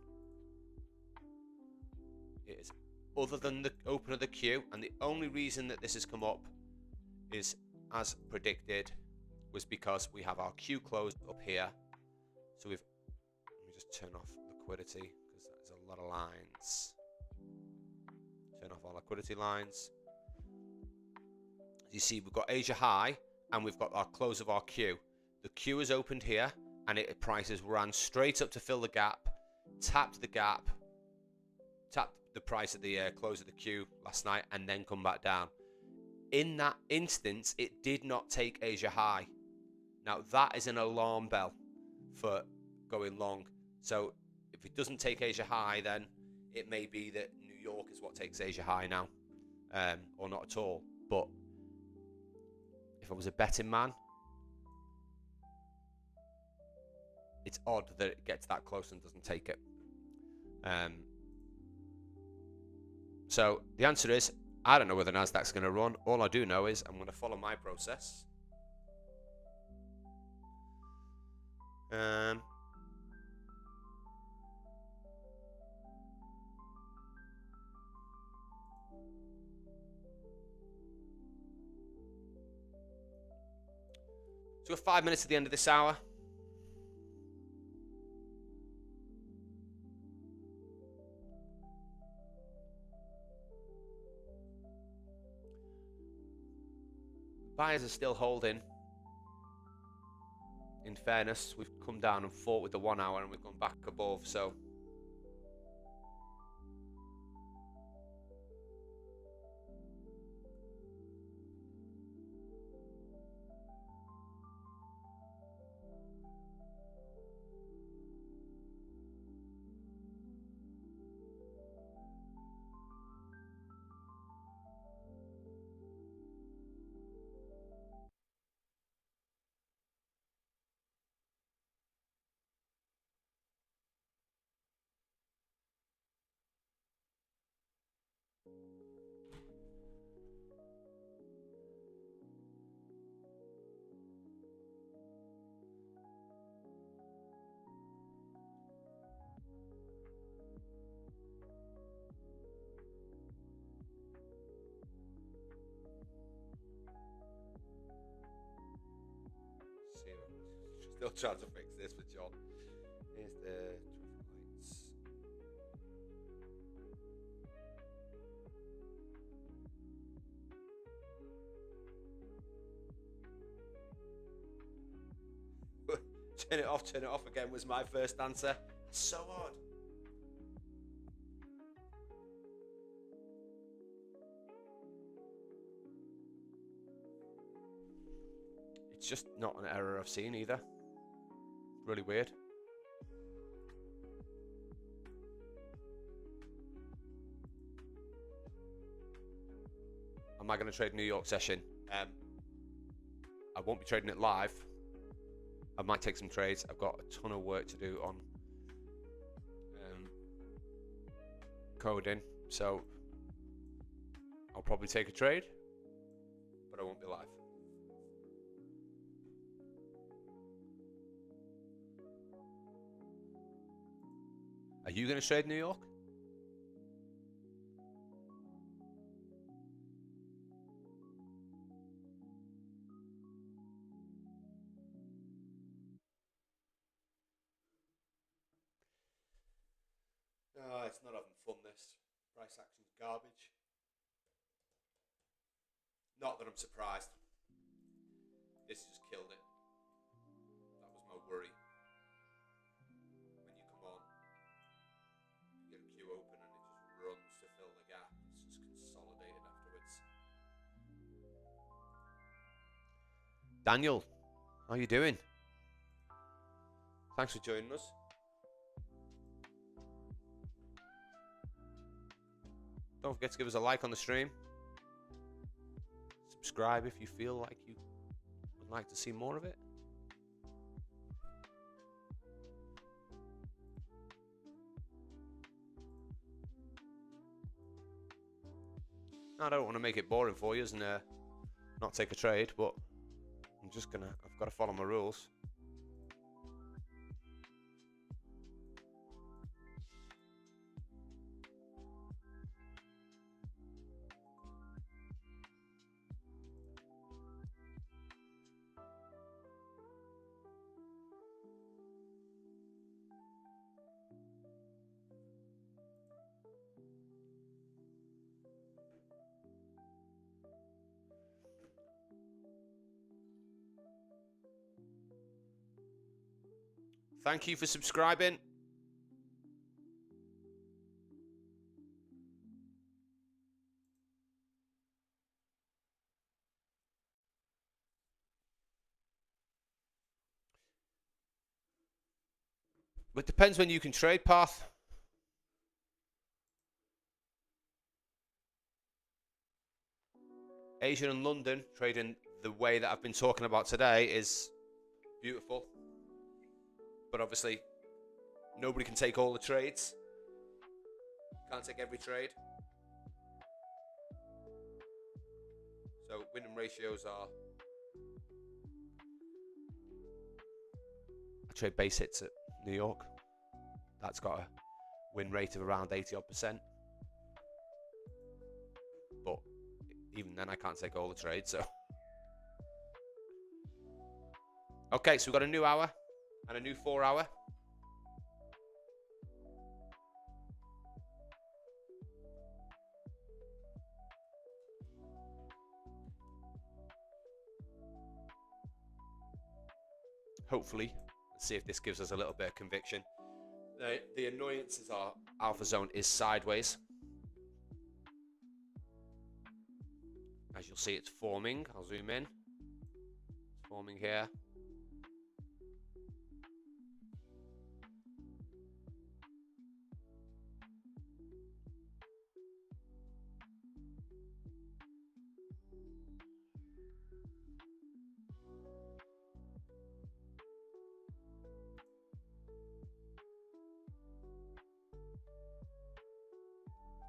It is, other than the open of the queue, and the only reason that this has come up is, as predicted, was because we have our queue closed up here. So let me just turn off liquidity because there's a lot of lines. Turn off our liquidity lines. As you see, we've got Asia high and we've got our close of our queue. The queue is opened here and prices ran straight up to fill the gap, tapped the gap, tapped the price at the close of the queue last night, and then come back down. In that instance, it did not take Asia high. Now that is an alarm bell for going long. So if it doesn't take Asia high, then it may be that New York is what takes Asia high now, or not at all. But if I was a betting man, it's odd that it gets that close and doesn't take it. So the answer is, I don't know whether Nasdaq's going to run. All I do know is I'm going to follow my process. So we're 5 minutes to the end of this hour. Buyers are still holding. In fairness, we've come down and fought with the 1 hour and we've gone back above, so still trying to fix this with John. Here's the traffic lights. Turn it off again was my first answer. So odd. just not an error I've seen either. Really weird. Am I going to trade New York session? I won't be trading it live. I might take some trades. I've got a ton of work to do on coding, so I'll probably take a trade, but I won't be live. Are you going to trade New York? No, it's not having fun, this. Price action's garbage. Not that I'm surprised. This just killed it. That was my worry. When you come on, you get a queue open and it just runs to fill the gap. It's just consolidated afterwards. Daniel, how you doing? Thanks for joining us. Don't forget to give us a like on the stream. Subscribe if you feel like you would like to see more of it. I don't want to make it boring for you and not take a trade, but I've got to follow my rules. Thank you for subscribing. But it depends when you can trade, Path. Asia and London trading the way that I've been talking about today is beautiful. But obviously, nobody can take all the trades. Can't take every trade. So winning ratios are... I trade base hits at New York. That's got a win rate of around 80-odd%. But even then, I can't take all the trades, so... Okay, so we've got a new hour and a new 4 hour. Hopefully, let's see if this gives us a little bit of conviction. The annoyance is our alpha zone is sideways. As you'll see, it's forming. I'll zoom in. It's forming here.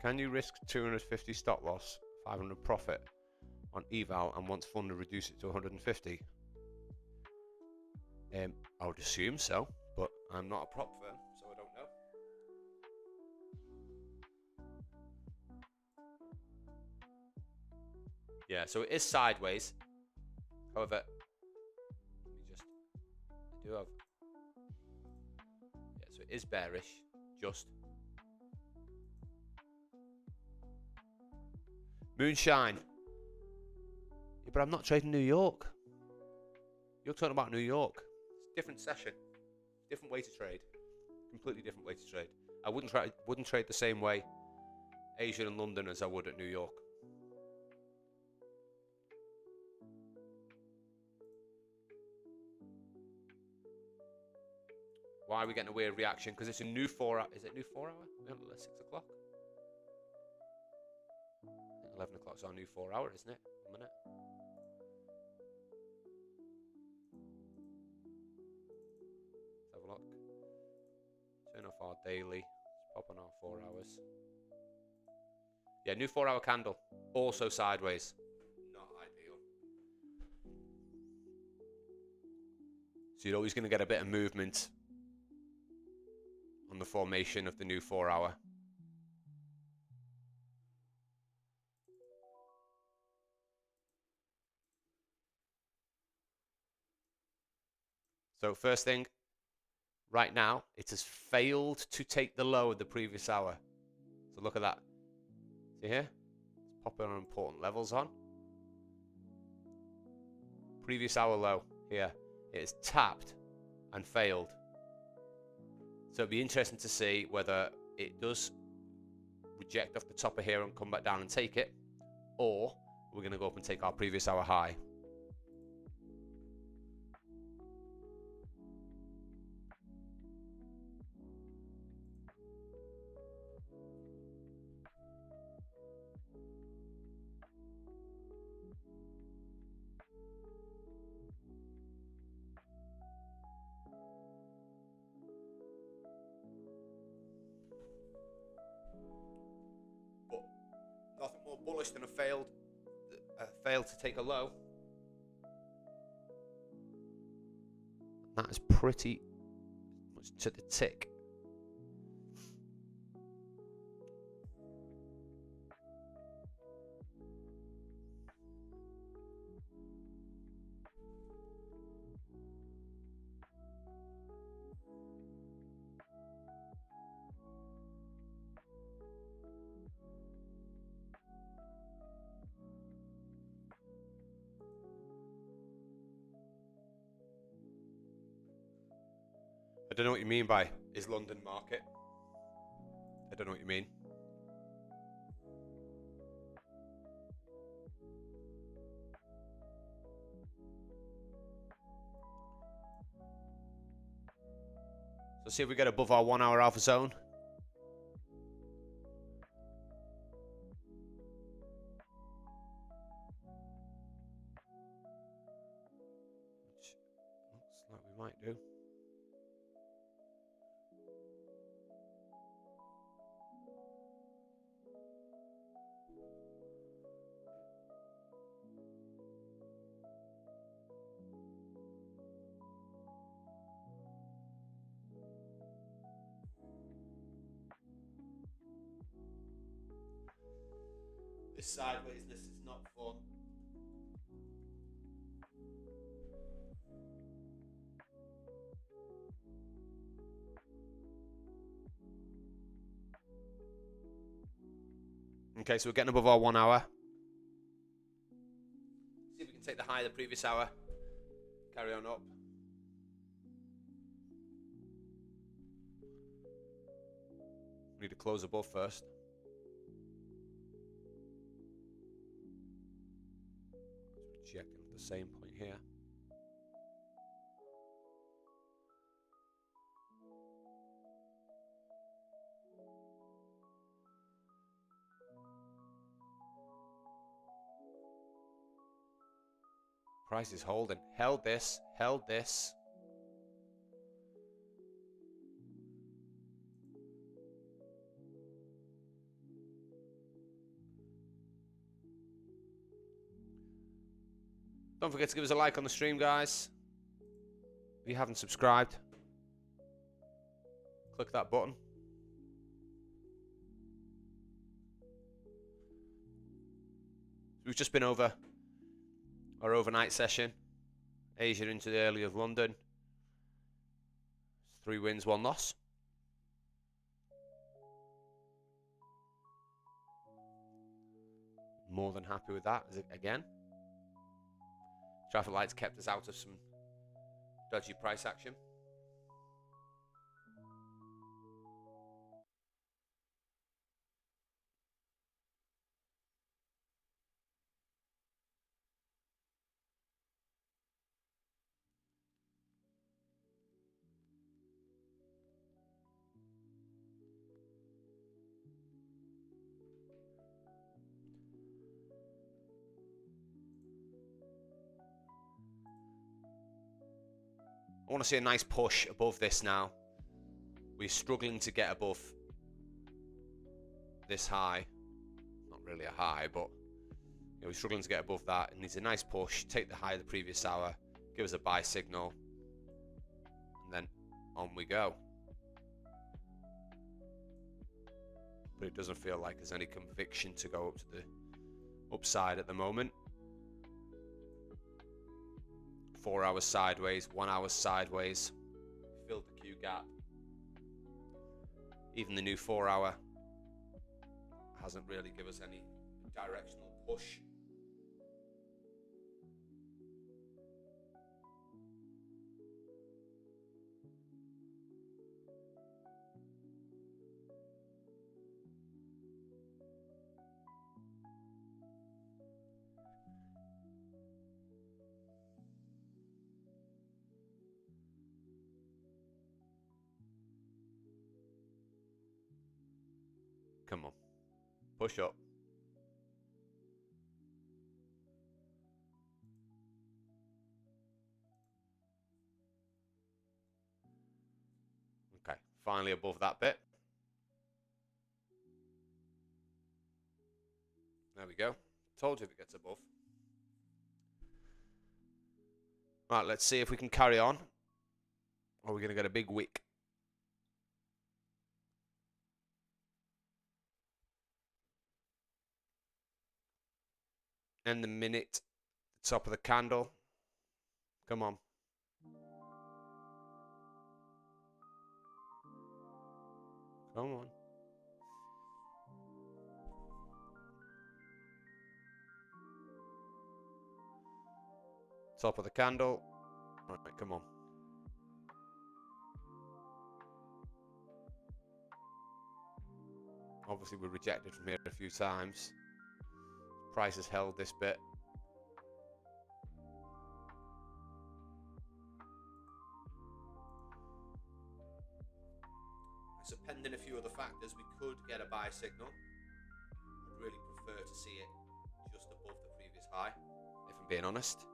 Can you risk 250 stop loss, 500 profit on eval, and once funded reduce it to 150? I would assume so, but I'm not a prop firm, so I don't know. Yeah, so it is sideways. However, I do have... Yeah, so it is bearish, just... Moonshine. Yeah, but I'm not trading New York. You're talking about New York. It's a different session. Different way to trade. Completely different way to trade. I wouldn't trade the same way Asia and London as I would at New York. Why are we getting a weird reaction? Because it's a new 4 hour. Is it a new 4 hour? 6 o'clock? 11 o'clock's our new 4 hour, isn't it? 1 minute. Let's have a look. Turn off our daily. Let's pop on our 4 hours. Yeah, new 4 hour candle. Also sideways. Not ideal. So you're always going to get a bit of movement on the formation of the new 4 hour. So first thing, right now, it has failed to take the low of the previous hour. So look at that. See here? Let's pop our important levels on. Previous hour low here. It has tapped and failed. So it'd be interesting to see whether it does reject off the top of here and come back down and take it, or we're going to go up and take our previous hour high. But nothing more bullish than a failed to take a low. That is pretty much to the tick. I don't know what you mean by is London market. I don't know what you mean. So see if we get above our 1 hour alpha zone. Which looks like we might do. This sidewaysness is not fun. Okay, so we're getting above our 1 hour. See if we can take the high of the previous hour. Carry on up. We need to close above first. Checking at the same point here. Price is holding. Held this. Held this. Don't forget to give us a like on the stream, guys. If you haven't subscribed, click that button. We've just been over our overnight session. Asia into the early of London. 3 wins, 1 loss. More than happy with that, again. Traffic lights kept us out of some dodgy price action. I want to see a nice push above this now. We're struggling to get above this high. Not really a high, but we're struggling to get above that. It needs a nice push, take the high of the previous hour, give us a buy signal, and then on we go. But it doesn't feel like there's any conviction to go up to the upside at the moment. 4 hours sideways, 1 hour sideways. Filled the Q gap. Even the new 4 hour hasn't really given us any directional push. Come on, push up. Okay, finally above that bit. There we go. Told you if it gets above. Right, let's see if we can carry on. Or we're going to get a big wick. And the minute, the top of the candle. Come on. Come on. Top of the candle. All right, come on. Obviously, we're rejected from here a few times. Price has held this bit. So pending a few other factors, we could get a buy signal. I'd really prefer to see it just above the previous high, if I'm being honest.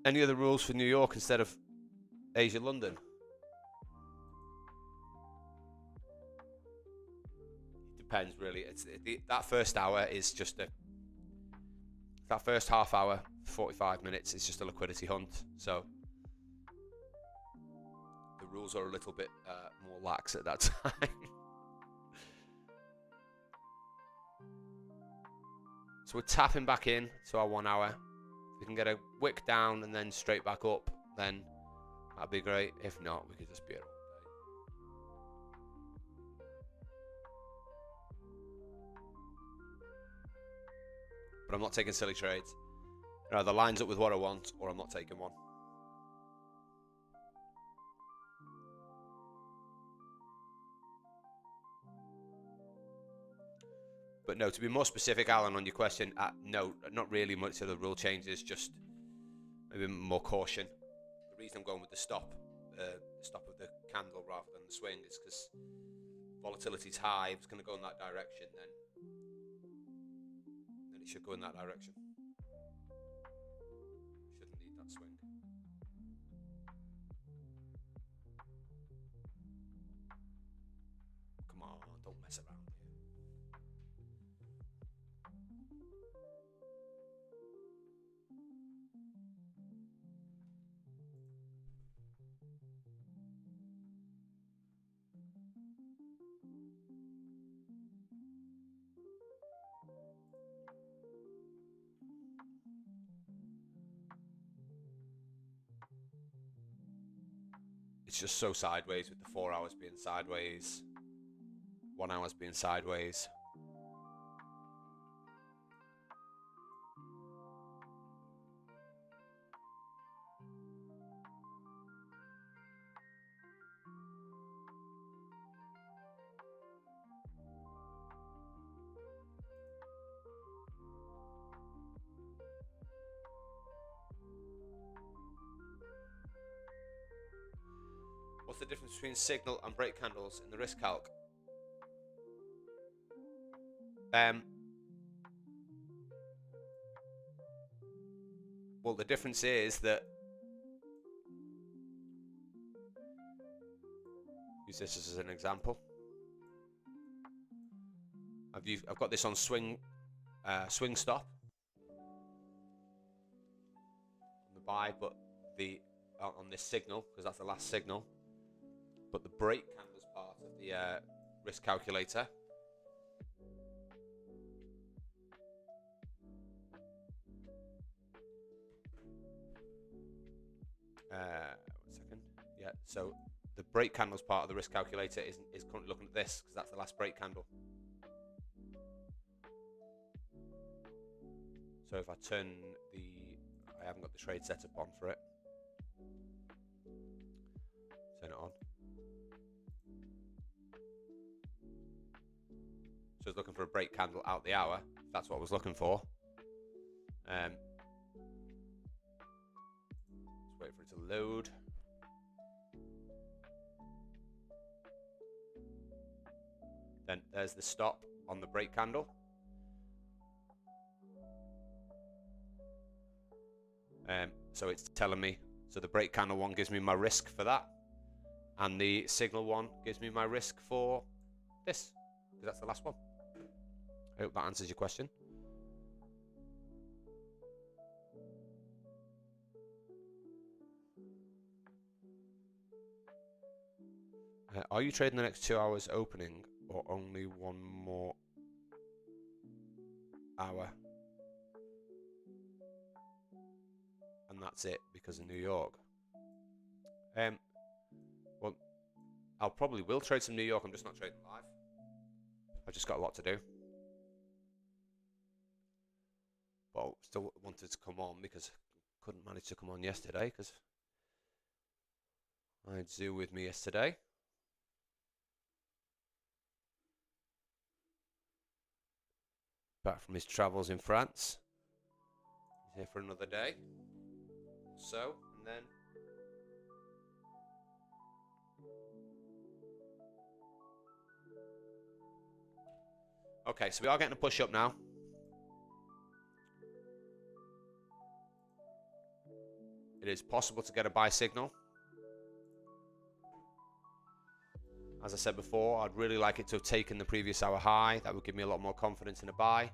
Any other rules for New York instead of Asia London? It depends really. That first hour is just that first half hour, 45 minutes, is just a liquidity hunt. So the rules are a little bit more lax at that time. So we're tapping back in to our 1 hour. If we can get a wick down and then straight back up, then that'd be great. If not, we could just be here all day. But I'm not taking silly trades. It either lines up with what I want, or I'm not taking one. But no, to be more specific, Alan, on your question, no, not really much of the rule changes, just maybe more caution. The reason I'm going with the stop of the candle rather than the swing is because volatility's high. If it's going to go in that direction, then it should go in that direction. Shouldn't need that swing. Come on, don't mess around. It's just so sideways with the 4 hours being sideways, 1 hour's being sideways. What's the difference between signal and brake candles in the risk calc? Well, the difference is that, use this as an example. I've got this on swing stop on the buy, but the on this signal, because that's the last signal. But the brake candles part of the risk calculator. One second. Yeah, so the brake candles part of the risk calculator is currently looking at this, because that's the last brake candle. So if I turn I haven't got the trade setup on for it. Turn it on. So I was looking for a brake candle out the hour. That's what I was looking for. Let's wait for it to load. Then there's the stop on the brake candle. So it's telling me, so the brake candle one gives me my risk for that, and the signal one gives me my risk for this, because that's the last one. I hope that answers your question. Are you trading the next 2 hours opening, or only one more hour? And that's it because of New York. Well, I'll probably will trade some New York. I'm just not trading live. I've just got a lot to do. But still wanted to come on because I couldn't manage to come on yesterday because I had Zoo with me yesterday. Back from his travels in France. He's here for another day. So, and then okay, so we are getting a push up now. It is possible to get a buy signal. As I said before, I'd really like it to have taken the previous hour high. That would give me a lot more confidence in a buy.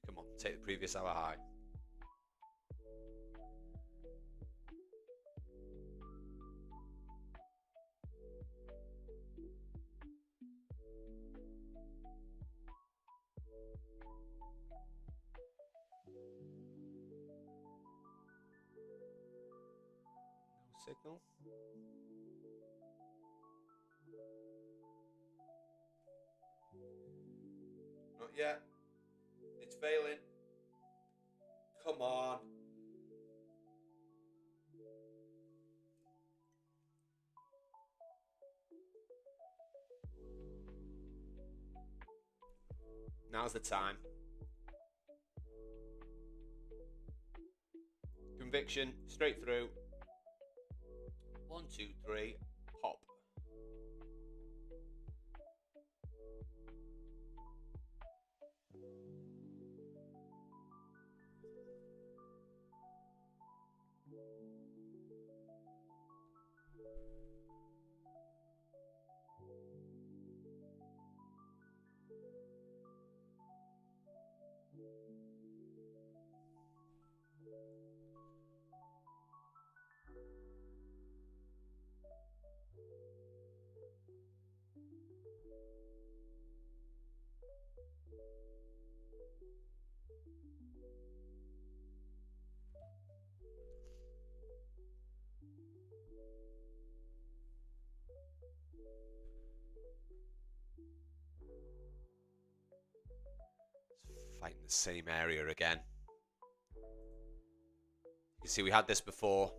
Come on, take the previous hour high. No signal. Not yet. It's failing. Come on. Now's the time. Conviction, straight through. 1, 2, 3, pop. Fighting the same area again. You see, we had this before.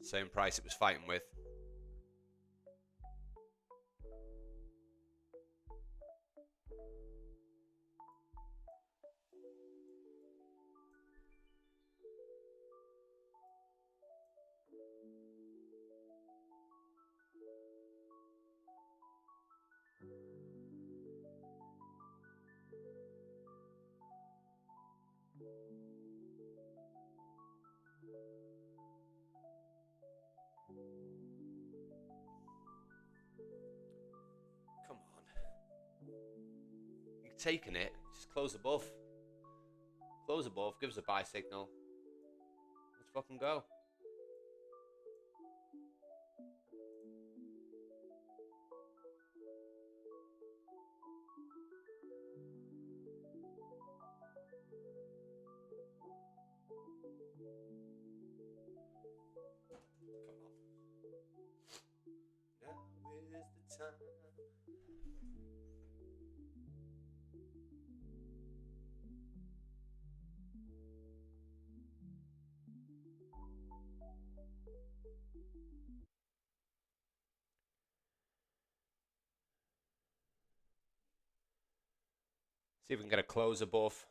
Same price it was fighting with. Come on. You're taking it. Just close above. Close above. Give us a buy signal. Let's fucking go. Time. See if we can get a close above.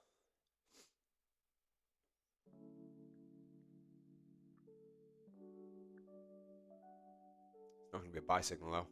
It's not going to be a buy signal though.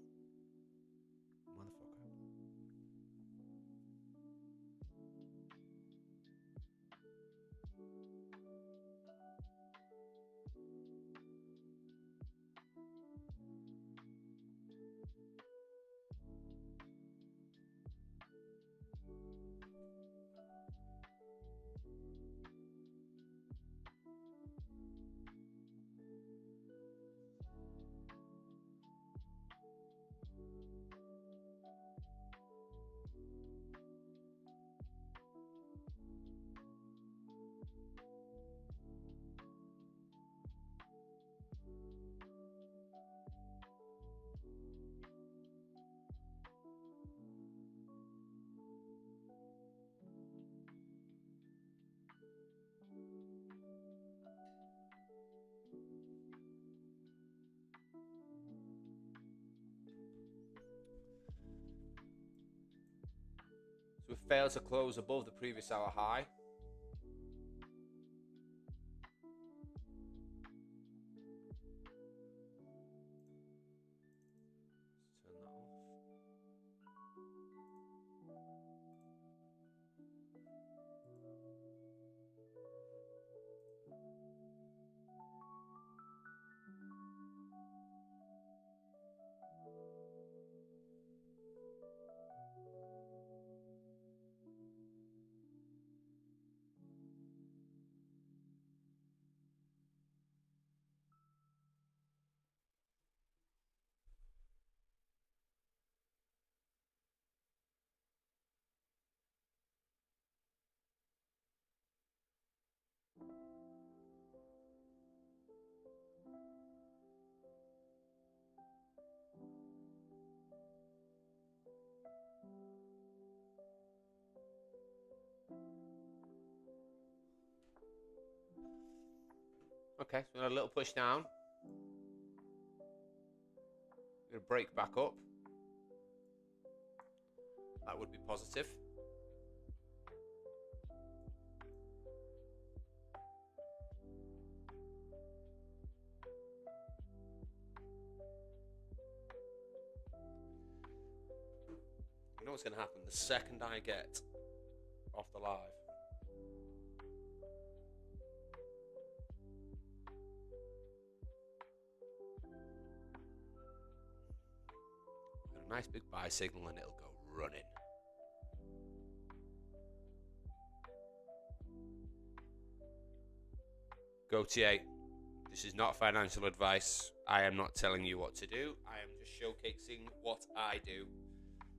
So we failed to close above the previous hour high. Turn that off. Okay, so we got a little push down. We're going to break back up. That would be positive. You know what's going to happen the second I get off the live? Nice big buy signal and it'll go running. Gautier, this is not financial advice. I am not telling you what to do. I am just showcasing what I do.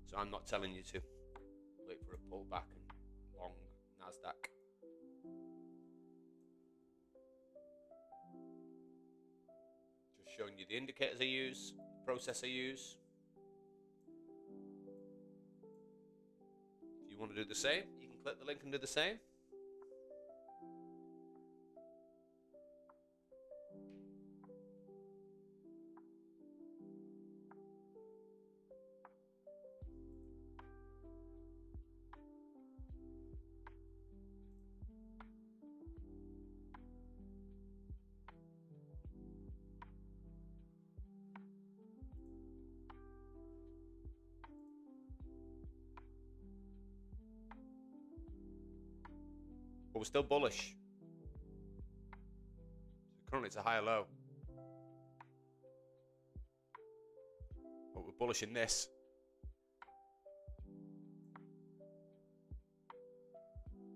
So I'm not telling you to wait for a pullback and long Nasdaq. Just showing you the indicators I use, the process I use. If you want to do the same, you can click the link and do the same. but we're still bullish. So currently it's a higher low, but we're bullish in this.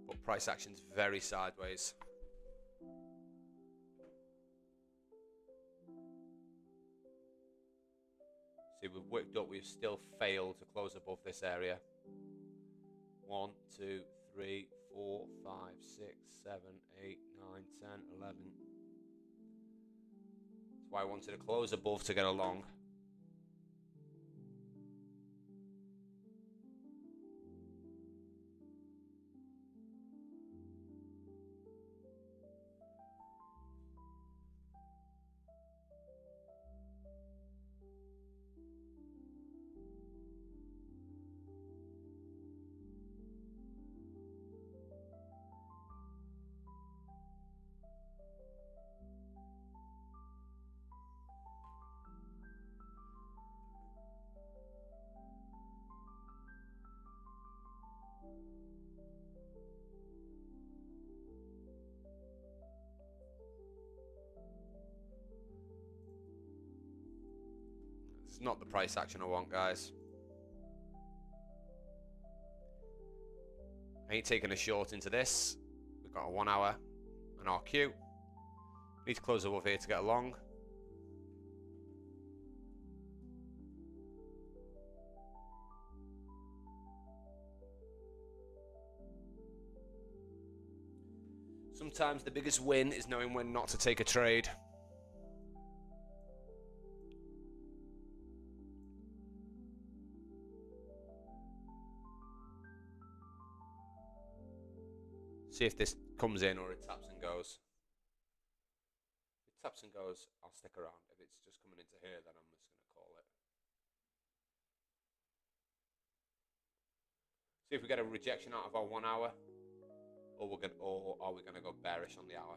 But price action's very sideways. See, we've worked up, we've still failed to close above this area. 1, 2, 3, 4, 5, 6, 7, 8, 9, 10, 11. That's why I wanted to close above to get along. It's not the price action I want, guys. I ain't taking a short into this. We've got a 1 hour and our queue. Need to close above here to get along. Sometimes the biggest win is knowing when not to take a trade. See if this comes in or it taps and goes. If it taps and goes, I'll stick around. If it's just coming into here, then I'm just going to call it. See if we get a rejection out of our 1 hour, or are we going to go bearish on the hour?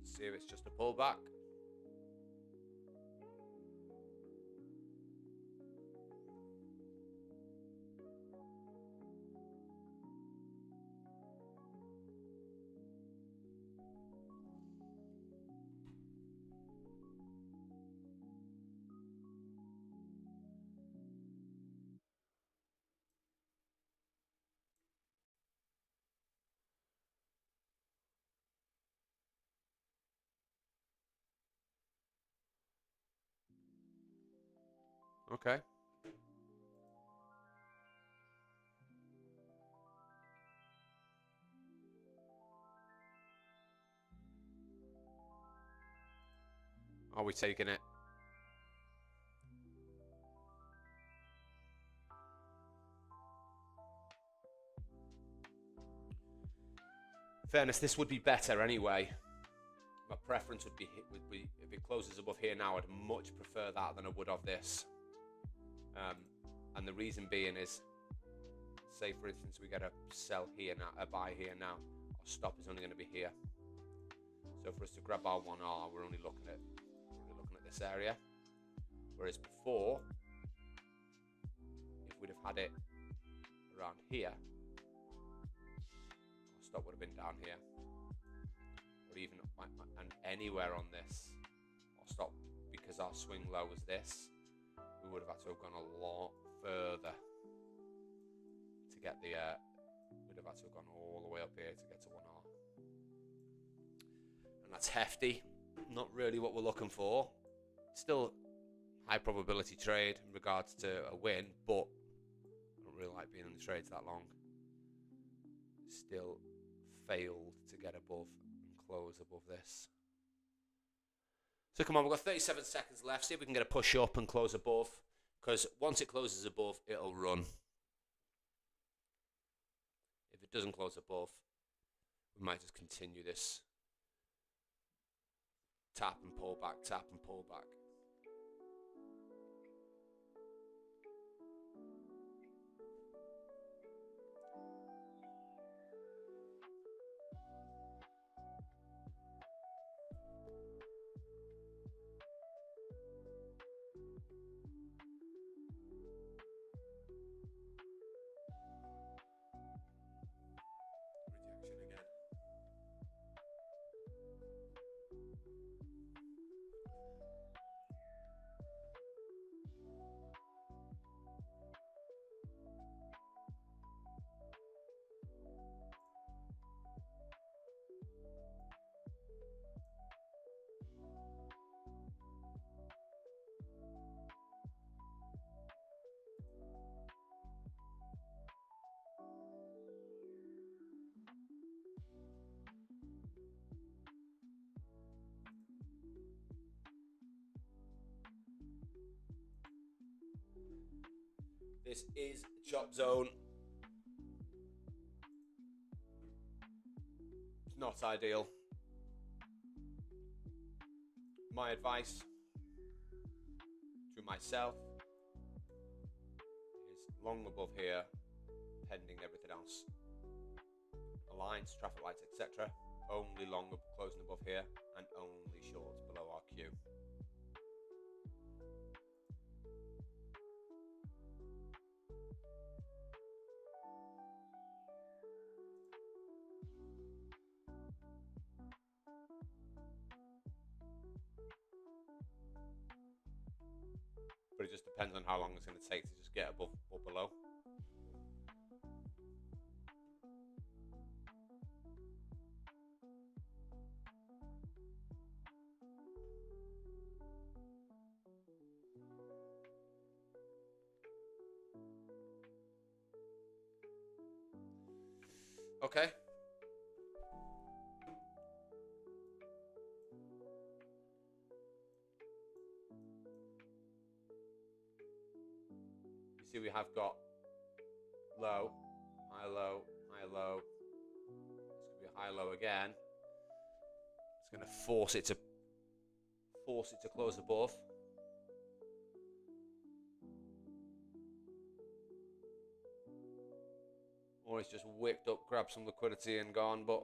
See if it's just a pullback. Okay. Are we taking it? In fairness, this would be better anyway. My preference would be if it closes above here now, I'd much prefer that than I would of this. And the reason being is, say for instance we get a sell here now, a buy here now, our stop is only going to be here. So for us to grab our 1R, we're only looking at this area. Whereas before, if we'd have had it around here, our stop would have been down here, or even and anywhere on this, our stop because our swing low was this, we would have had to have gone a lot further to get the, we'd have had to have gone all the way up here to get to 1R. And that's hefty, not really what we're looking for. Still high probability trade in regards to a win, but I don't really like being in the trades that long. Still failed to get above and close above this. So come on, we've got 37 seconds left. See if we can get a push up and close above, because once it closes above, it'll run. If it doesn't close above, we might just continue this tap and pull back, tap and pull back. This is chop zone. It's not ideal. My advice to myself is long above here, pending everything else. Lines, traffic lights, etc. Only long closing above here and only shorts below our Q. But it just depends on how long it's going to take to just get above or below. Okay. You see we have got low, high, low, high, low. It's going to be a high, low again. It's going to force it to close above. Or it's just whipped up, grabbed some liquidity and gone, but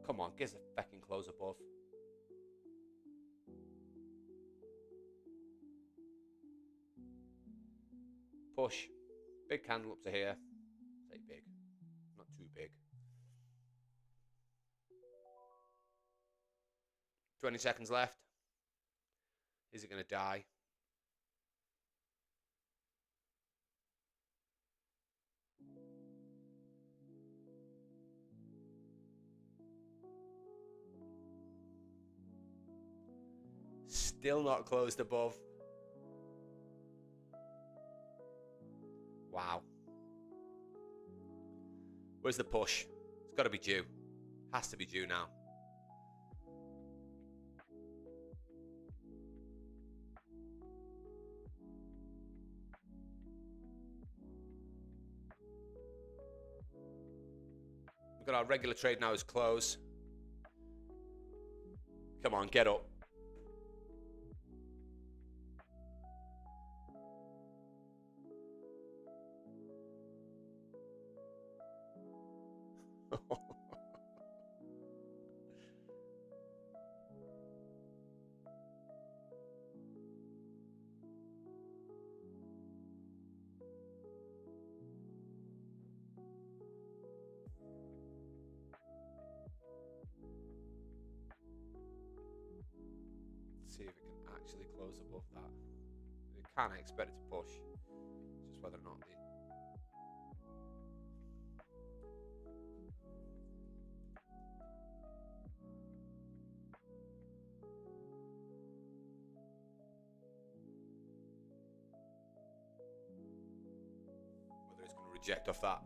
come on, give us a fucking close above. Push. Big candle up to here. Say big. Not too big. 20 seconds left. Is it going to die? Still not closed above. Wow. Where's the push? It's got to be due. Has to be due now. We've got our regular trade now is close. Come on, get up. see if it can actually close above that. It can, I expect it to push. It's just whether or not the whether it's going to reject off that.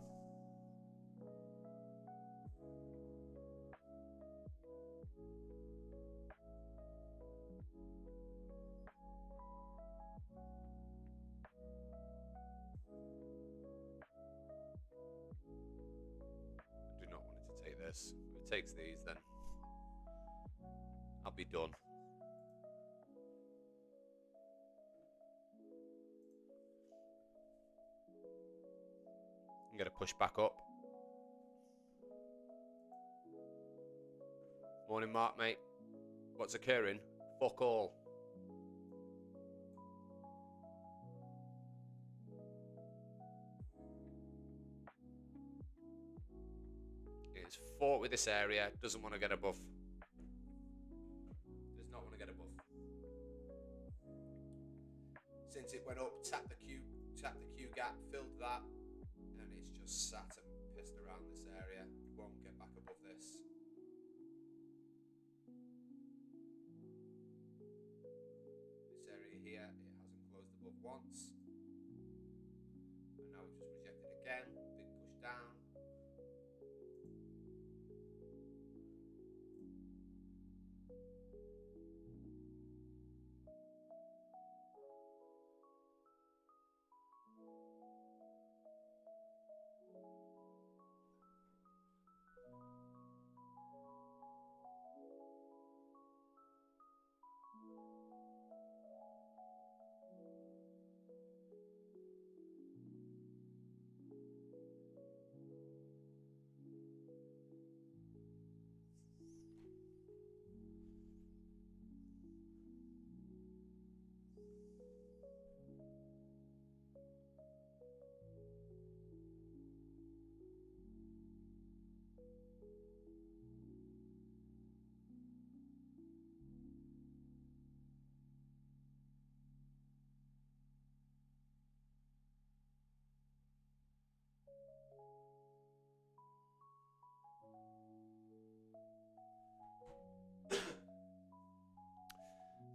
I do not want it to take this. If it takes these, then I'll be done. I'm going to push back up. Morning, Mark, mate. What's occurring? Fuck all. It's fought with this area. Doesn't want to get above. Does not want to get above. Since it went up, tapped the Q gap, filled that, and it's just sat and pissed around this area. Won't get back above this. This area here, it hasn't closed above once. And now we've just rejected again. Big push down.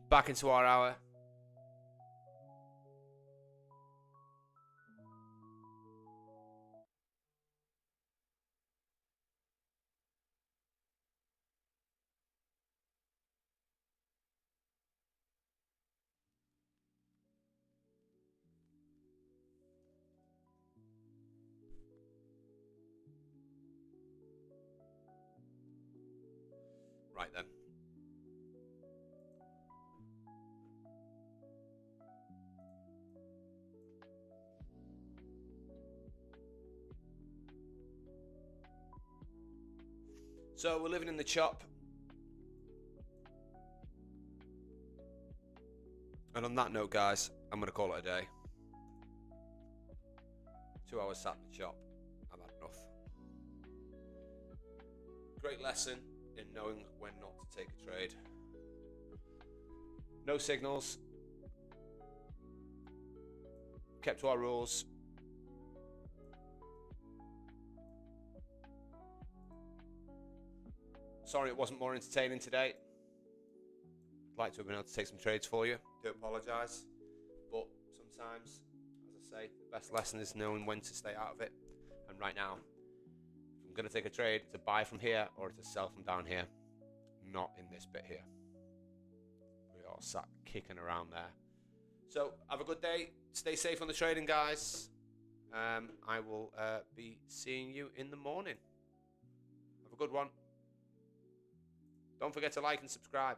Back into our hour. Right then. So we're living in the chop. And on that note, guys, I'm going to call it a day. 2 hours sat in the chop. I've had enough. Great lesson in knowing when not to take a trade. No signals. Kept to our rules. Sorry it wasn't more entertaining today. I'd like to have been able to take some trades for you. Do apologise. But sometimes, as I say, the best lesson is knowing when to stay out of it. And right now, if I'm going to take a trade, it's a buy from here or it's a sell from down here. Not in this bit here. We all sat kicking around there. So, have a good day. Stay safe on the trading, guys. I will be seeing you in the morning. Have a good one. Don't forget to like and subscribe.